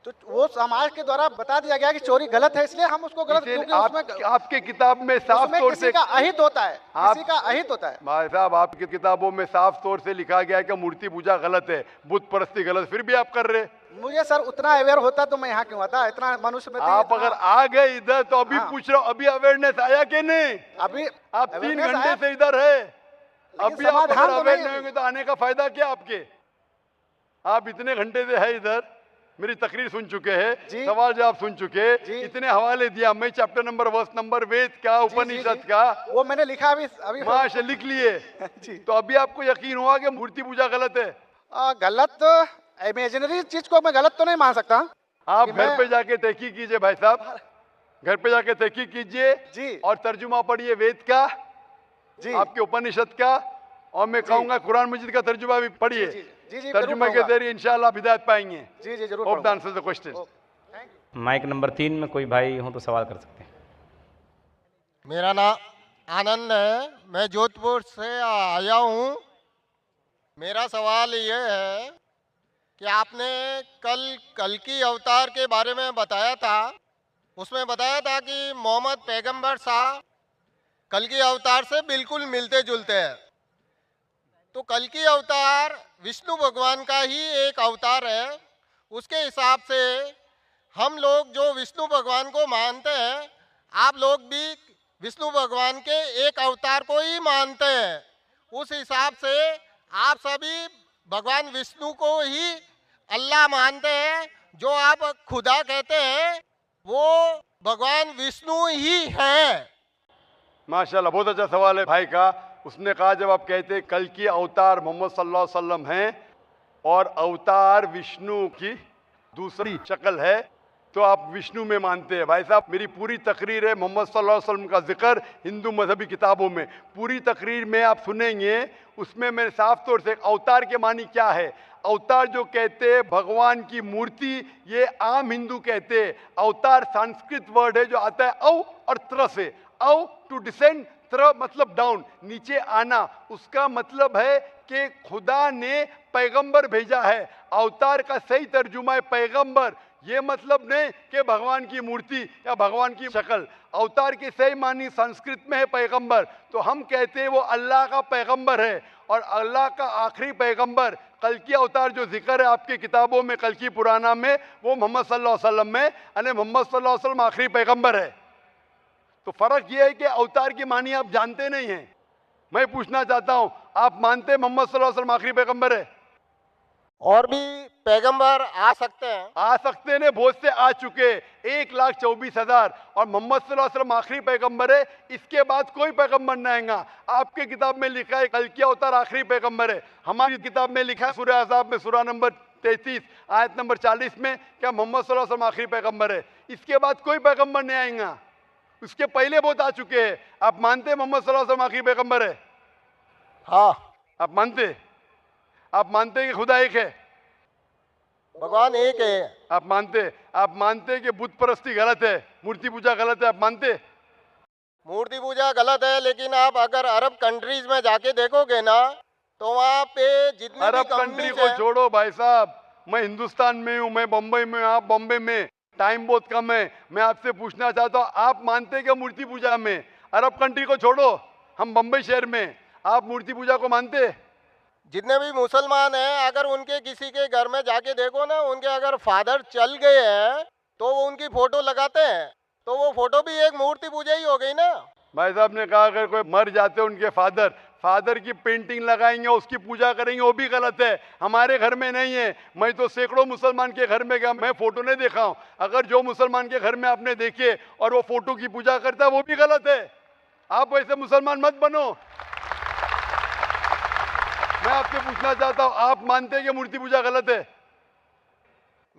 तो वो समाज के द्वारा बता दिया गया कि चोरी गलत है, इसलिए हम उसको गलत, क्योंकि आपके किताब में साफ तौर से किसी का अहित होता है, किसी का अहित होता है। भाई साहब, आपकी किताबों में साफ तौर से लिखा गया है कि मूर्ति पूजा गलत है, बुत परस्ती गलत, फिर भी आप कर रहे। मुझे सर उतना अवेयर होता तो मैं यहाँ क्यों आता? इतना मनुष्य में आप अगर आ गए इधर तो अभी पूछ रहा हूँ, अभी अवेयरनेस आया कि नहीं? अभी आप 3 घंटे से इधर है, अभी आप अवेयर नहीं होंगे तो आने का फायदा क्या आपके? आप इतने घंटे से है इधर, मेरी तकरीर सुन चुके हैं, सवाल जवाब सुन चुके, इतने हवाले दिया, मैं चैप्टर नंबर वर्स नंबर वेद का उपनिषद का वो मैंने लिखा अभी माशा लिख लिए। तो अभी आपको यकीन हुआ कि मूर्ति पूजा गलत है? गलत इमेजिनरी चीज को मैं गलत तो नहीं मान सकता। आप घर पे जाके तहकीक कीजिए भाई साहब, घर पे जाके तहकीक कीजिए और तर्जुमा पढ़िए वेद का, आपके उपनिषद का, और मैं कहूंगा कुरान मजीद का तर्जुमा भी पढ़िए। तर्जुमे के जरिए इंशाल्लाह हिदायत पाएंगे। जी जरूर। Hope the answer the question. Mike number 3 में कोई भाई हो तो सवाल कर सकते हैं। मेरा नाम आनंद है, मैं जोधपुर से आया हूँ। मेरा सवाल ये है कि आपने कल की अवतार के बारे में बताया था, उसमें बताया था कि मोहम्मद पैगंबर साहब कल की अवतार से बिल्कुल मिलते जुलते हैं। तो कल की अवतार विष्णु भगवान का ही एक अवतार है, उसके हिसाब से हम लोग जो विष्णु भगवान को मानते हैं, आप लोग भी विष्णु भगवान के एक अवतार को ही मानते हैं। उस हिसाब से आप सभी भगवान विष्णु को ही अल्लाह मानते हैं। जो आप खुदा कहते हैं वो भगवान विष्णु ही हैं। माशाल्लाह, बहुत अच्छा सवाल है भाई का। उसने कहा जब आप कहते हैं कल की अवतार मोहम्मद सल्लल्लाहु अलैहि वसल्लम हैं और अवतार विष्णु की दूसरी शक्ल है, तो आप विष्णु में मानते हैं। भाई साहब, मेरी पूरी तकरीर है मोहम्मद सल्लल्लाहु अलैहि वसल्लम का जिक्र हिंदू मजहबी किताबों में, पूरी तकरीर में आप सुनेंगे। उसमें मैंने साफ तौर से अवतार के मानी क्या है, अवतार जो कहते हैं भगवान की मूर्ति, ये आम हिंदू कहते हैं। अवतार संस्कृत वर्ड है जो आता है अव और त्र से। अव टू डिसेंड, त्र मतलब डाउन, नीचे आना। उसका मतलब है कि खुदा ने पैगंबर भेजा है। अवतार का सही तर्जुमा है पैगंबर। ये मतलब नहीं कि भगवान की मूर्ति या भगवान की शक्ल। अवतार की सही मानी संस्कृत में है पैगंबर। तो हम कहते हैं वो अल्लाह का पैगंबर है, और अल्लाह का आखिरी पैगंबर कल की अवतार जो जिक्र है आपकी किताबों में, कल की पुराना में, वो मोहम्मद सल्लल्लाहु अलैहि वसल्लम में, यानी मोहम्मद सल्लल्लाहु अलैहि वसल्लम आखिरी पैगंबर है। तो फर्क ये है कि अवतार की मानी आप जानते नहीं हैं। मैं पूछना चाहता हूं, आप मानते हैं मोहम्मद सल्लल्लाहु अलैहि वसल्लम आखिरी पैगंबर है? और भी पैगंबर आ सकते हैं? आ सकते ने, बहुत से आ चुके, 1,24,000, और मोहम्मद सल्लल्लाहु अलैहि वसल्लम आखिरी पैगंबर है। इसके बाद कोई पैगंबर नहीं आएगा। आपके किताब में लिखा है कल की अवतार आखिरी पैगंबर है, हमारी किताब में लिखा है सूरह अहज़ाब में सूरह नंबर 33 आयत नंबर 40 में क्या मोहम्मद सल्लल्लाहु अलैहि वसल्लम आखिरी पैगंबर है। इसके बाद कोई पैगंबर नहीं आएगा। उसके पहले बहुत आ चुके हैं। आप मानते हैं मोहम्मद सल्लल्लाहु अलैहि वसल्लम आखिरी पैगंबर है? हाँ। आप मानते हैं कि खुदा एक है, भगवान एक है? आप मानते हैं कि बुत परस्ती गलत है, मूर्ति पूजा गलत है? आप मानते? मूर्ति पूजा गलत है, लेकिन आप अगर अरब कंट्रीज में जाके देखोगे ना, तो वहाँ पे जितनी अरब कंट्री को छोड़ो भाई साहब, मैं हिंदुस्तान में हूँ, मैं बम्बई में, आप बॉम्बे में, टाइम बहुत कम है। मैं आपसे पूछना चाहता हूँ, आप मानते हैं क्या मूर्ति पूजा में? अरब कंट्री को छोड़ो, हम बम्बई शहर में, आप मूर्ति पूजा को मानते हैं? जितने भी मुसलमान हैं, अगर उनके किसी के घर में जाके देखो ना, उनके अगर फादर चल गए हैं तो वो उनकी फोटो लगाते हैं, तो वो फोटो भी एक मूर्ति पूजा ही हो गई ना। भाई साहब ने कहा अगर कोई मर जाते उनके फादर की पेंटिंग लगाएंगे, उसकी पूजा करेंगे, वो भी गलत है। हमारे घर में नहीं है। मैं तो सैकड़ों मुसलमान के घर में गया, मैं फोटो नहीं देखा हूँ। अगर जो मुसलमान के घर में आपने देखे और वो फोटो की पूजा करता है, वो भी गलत है। आप वैसे मुसलमान मत बनो। मैं आपसे पूछना चाहता हूँ, आप मानते हैं कि मूर्ति पूजा गलत है?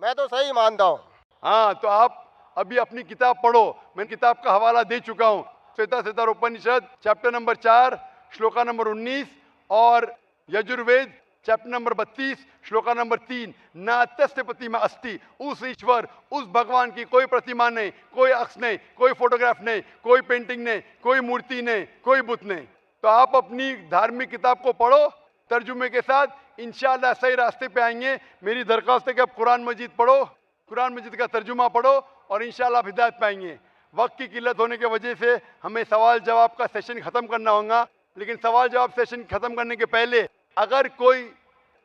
मैं तो सही मानता हूँ। हाँ, तो आप अभी अपनी किताब पढ़ो, मैं किताब का हवाला दे चुका हूँ। श्वेता उपनिषद चैप्टर नंबर 4 श्लोका नंबर 19 और Yajurveda chapter number 32 shloka number 3, नात्यस्य प्रतिमा अस्ति, उस ईश्वर, उस भगवान की कोई प्रतिमा नहीं, कोई अक्ष नहीं, कोई फोटोग्राफ नहीं, कोई पेंटिंग नहीं, कोई मूर्ति नहीं, कोई बुत नहीं। तो आप अपनी धार्मिक किताब को पढ़ो तर्जुमे के साथ, इंशाअल्लाह सही रास्ते पे आएंगे। मेरी दरख्वास्त है कि आप कुरान मजीद पढ़ो, कुरान मजीद का तर्जुमा पढ़ो, और इंशाअल्लाह हिदायत पाएंगे। वक्त की किल्लत होने की वजह से हमें सवाल जवाब का सेशन ख़त्म करना होगा, लेकिन सवाल जवाब सेशन ख़त्म करने के पहले अगर कोई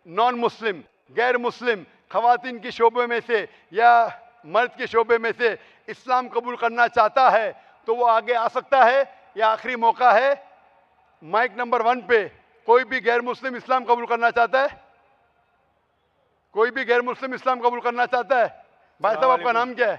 नॉन मुस्लिम, गैर मुस्लिम, ख़वातीन के शोबे में से या मर्द के शोबे में से इस्लाम कबूल करना चाहता है तो वो आगे आ सकता है। यह आखिरी मौका है। माइक नंबर 1 पे कोई भी गैर मुस्लिम इस्लाम कबूल करना चाहता है? कोई भी गैर मुस्लिम इस्लाम कबूल करना चाहता है? भाई साहब आपका नाम क्या है?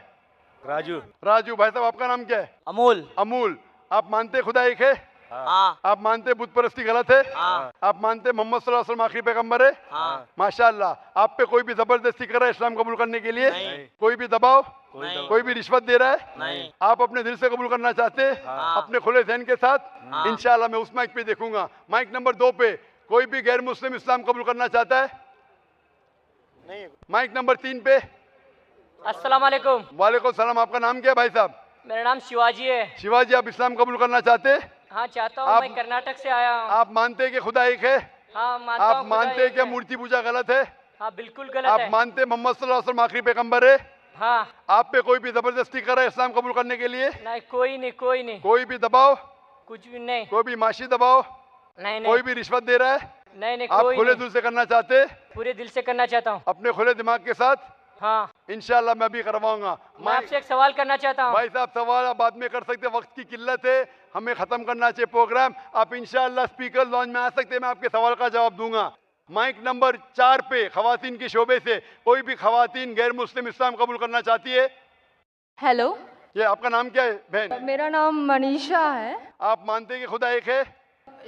राजू। राजू। भाई साहब आपका नाम क्या है? अमूल। अमूल। आप मानते खुदा एक है? हाँ। आप मानते बुत परस्ती गलत है? हाँ। आप मानते मोहम्मद सल्लल्लाहु अलैहि वसल्लम आखिरी पैगंबर है? हाँ। माशाअल्लाह। आप पे कोई भी जबरदस्ती कर रहा है इस्लाम कबूल करने के लिए? नहीं। कोई भी दबाव? नहीं। कोई भी रिश्वत दे रहा है? नहीं। आप अपने दिल से कबूल करना चाहते हैं? हाँ। अपने खुले ज़हन के साथ? हाँ। इंशाल्लाह मैं उस माइक पे देखूंगा। माइक नंबर 2 पे कोई भी गैर मुस्लिम इस्लाम कबूल करना चाहता है? नहीं। माइक नंबर 3 पे। अस्सलाम वालेकुम। वालेकुम सलाम। आपका नाम क्या है भाई साहब? मेरा नाम शिवाजी है। शिवाजी, आप इस्लाम कबूल करना चाहते हैं? हाँ चाहता हूँ। मैं कर्नाटक से आया हूँ। आप मानते हैं कि खुदा एक है? हाँ मानता हूँ। आप मानते हैं कि मूर्ति पूजा गलत है? हाँ बिल्कुल गलत आप है। मानते हैं मोहम्मद सल्लल्लाहु अलैहि वसल्लम आखिरी पैगंबर है? हाँ। आप पे कोई भी जबरदस्ती कर रहा है इस्लाम कबूल करने के लिए? नहीं, कोई नहीं, कोई नहीं। कोई भी दबाव? कुछ भी नहीं। कोई भी माशी दबाव? नहीं नहीं। कोई भी रिश्वत दे रहा है? नहीं नहीं, आप कोई खुले नहीं। दिल से करना चाहते हैं? पूरे दिल से करना चाहता हूँ। अपने खुले दिमाग के साथ? हाँ। इंशाल्लाह मैं भी करवाऊंगा। मैं आपसे एक सवाल करना चाहता हूँ। भाई साहब सवाल आप बाद में कर सकते हैं, वक्त की किल्लत है, हमें खत्म करना चाहिए प्रोग्राम। आप इंशाल्लाह स्पीकर लॉन्च में आ सकते हैं, मैं आपके सवाल का जवाब दूंगा। माइक नंबर 4 पे खवातीन के शोबे से कोई भी खवातीन गैर मुस्लिम इस्लाम कबूल करना चाहती है? हेलो। ये आपका नाम क्या है बहन? मेरा नाम मनीषा है। आप मानते हैं कि खुदा एक है?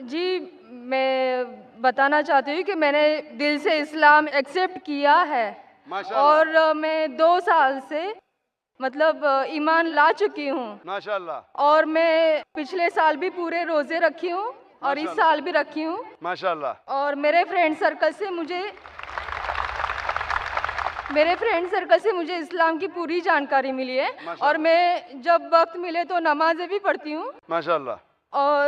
जी, मैं बताना चाहती हूँ कि मैंने दिल से इस्लाम एक्सेप्ट किया है और मैं 2 साल से मतलब ईमान ला चुकी हूँ माशाल्लाह। और मैं पिछले साल भी पूरे रोजे रखी हूँ और इस साल भी रखी हूँ माशाल्लाह। और मेरे फ्रेंड सर्कल से मुझे इस्लाम की पूरी जानकारी मिली है और मैं जब वक्त मिले तो नमाजें भी पढ़ती हूँ माशाल्लाह। और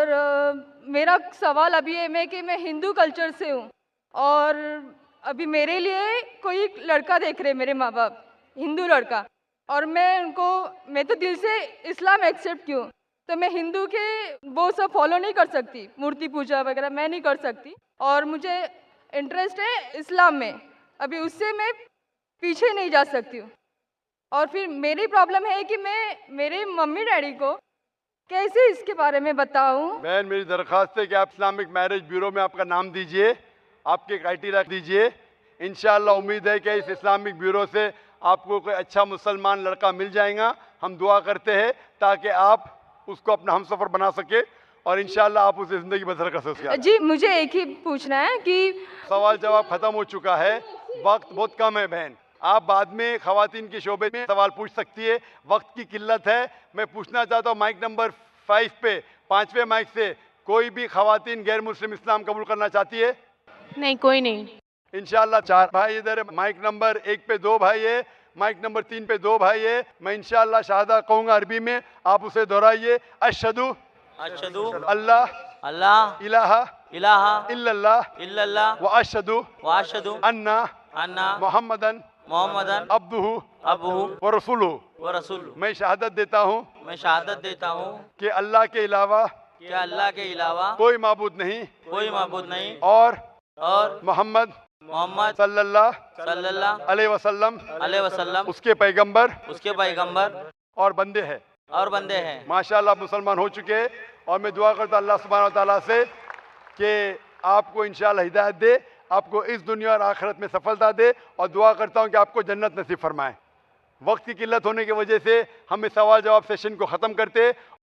मेरा सवाल अभी है कि मैं हिंदू कल्चर से हूँ और अभी मेरे लिए कोई लड़का देख रहे, मेरे माँ बाप हिंदू लड़का, और मैं तो दिल से इस्लाम एक्सेप्ट की हूँ, तो मैं हिंदू के वो सब फॉलो नहीं कर सकती, मूर्ति पूजा वगैरह मैं नहीं कर सकती और मुझे इंटरेस्ट है इस्लाम में, अभी उससे मैं पीछे नहीं जा सकती हूँ। और फिर मेरी प्रॉब्लम है कि मैं मेरे मम्मी डैडी को कैसे इसके बारे में बताऊं? बहन मेरी दरख्वास्त है कि आप इस्लामिक मैरिज ब्यूरो में आपका नाम दीजिए, आपके क्राइटेरिया दीजिए। इंशाअल्लाह उम्मीद है कि इस इस्लामिक ब्यूरो से आपको कोई अच्छा मुसलमान लड़का मिल जाएगा। हम दुआ करते हैं ताकि आप उसको अपना हमसफ़र बना सके और इंशाअल्लाह आप उसे ज़िंदगी बसर कर सकें। जी मुझे एक ही पूछना है कि सवाल जवाब ख़त्म हो चुका है, वक्त बहुत कम है बहन। आप बाद में खवातीन के शोबे में सवाल पूछ सकती है, वक्त की किल्लत है। मैं पूछना चाहता हूँ माइक नंबर 5 पे 5वें माइक से कोई भी खवातीन गैर मुस्लिम इस्लाम कबूल करना चाहती है? नहीं, कोई नहीं। इंशाअल्लाह 4 भाई इधर है। माइक नंबर 1 पे 2 भाई है, माइक नंबर 3 पे 2 भाई है। मैं इंशाअल्लाह शहादा कहूँगा अरबी में, आप उसे दोहराइए। अशहदु अल्लाह अल्लाह इलाहा इल्लल्लाह व अशहदु अन्ना मोहम्मदन अब्दुहु व रसूलुहु। मैं शहादत देता हूँ कि अल्लाह के अलावा कोई माबूद नहीं और मोहम्मद सल्लल्लाहु अलैहि वसल्लम उसके पैगंबर और बंदे हैं। माशाअल्लाह आप मुसलमान हो चुके हैं और मैं दुआ करता अल्लाह सुब्हानहू व तआला से कि आपको इंशाअल्लाह हिदायत दे, आपको इस दुनिया और आखिरत में सफलता दे और दुआ करता हूँ कि आपको जन्नत नसीब फरमाए। वक्त की किल्लत होने की वजह से हम इस सवाल जवाब सेशन को ख़त्म करते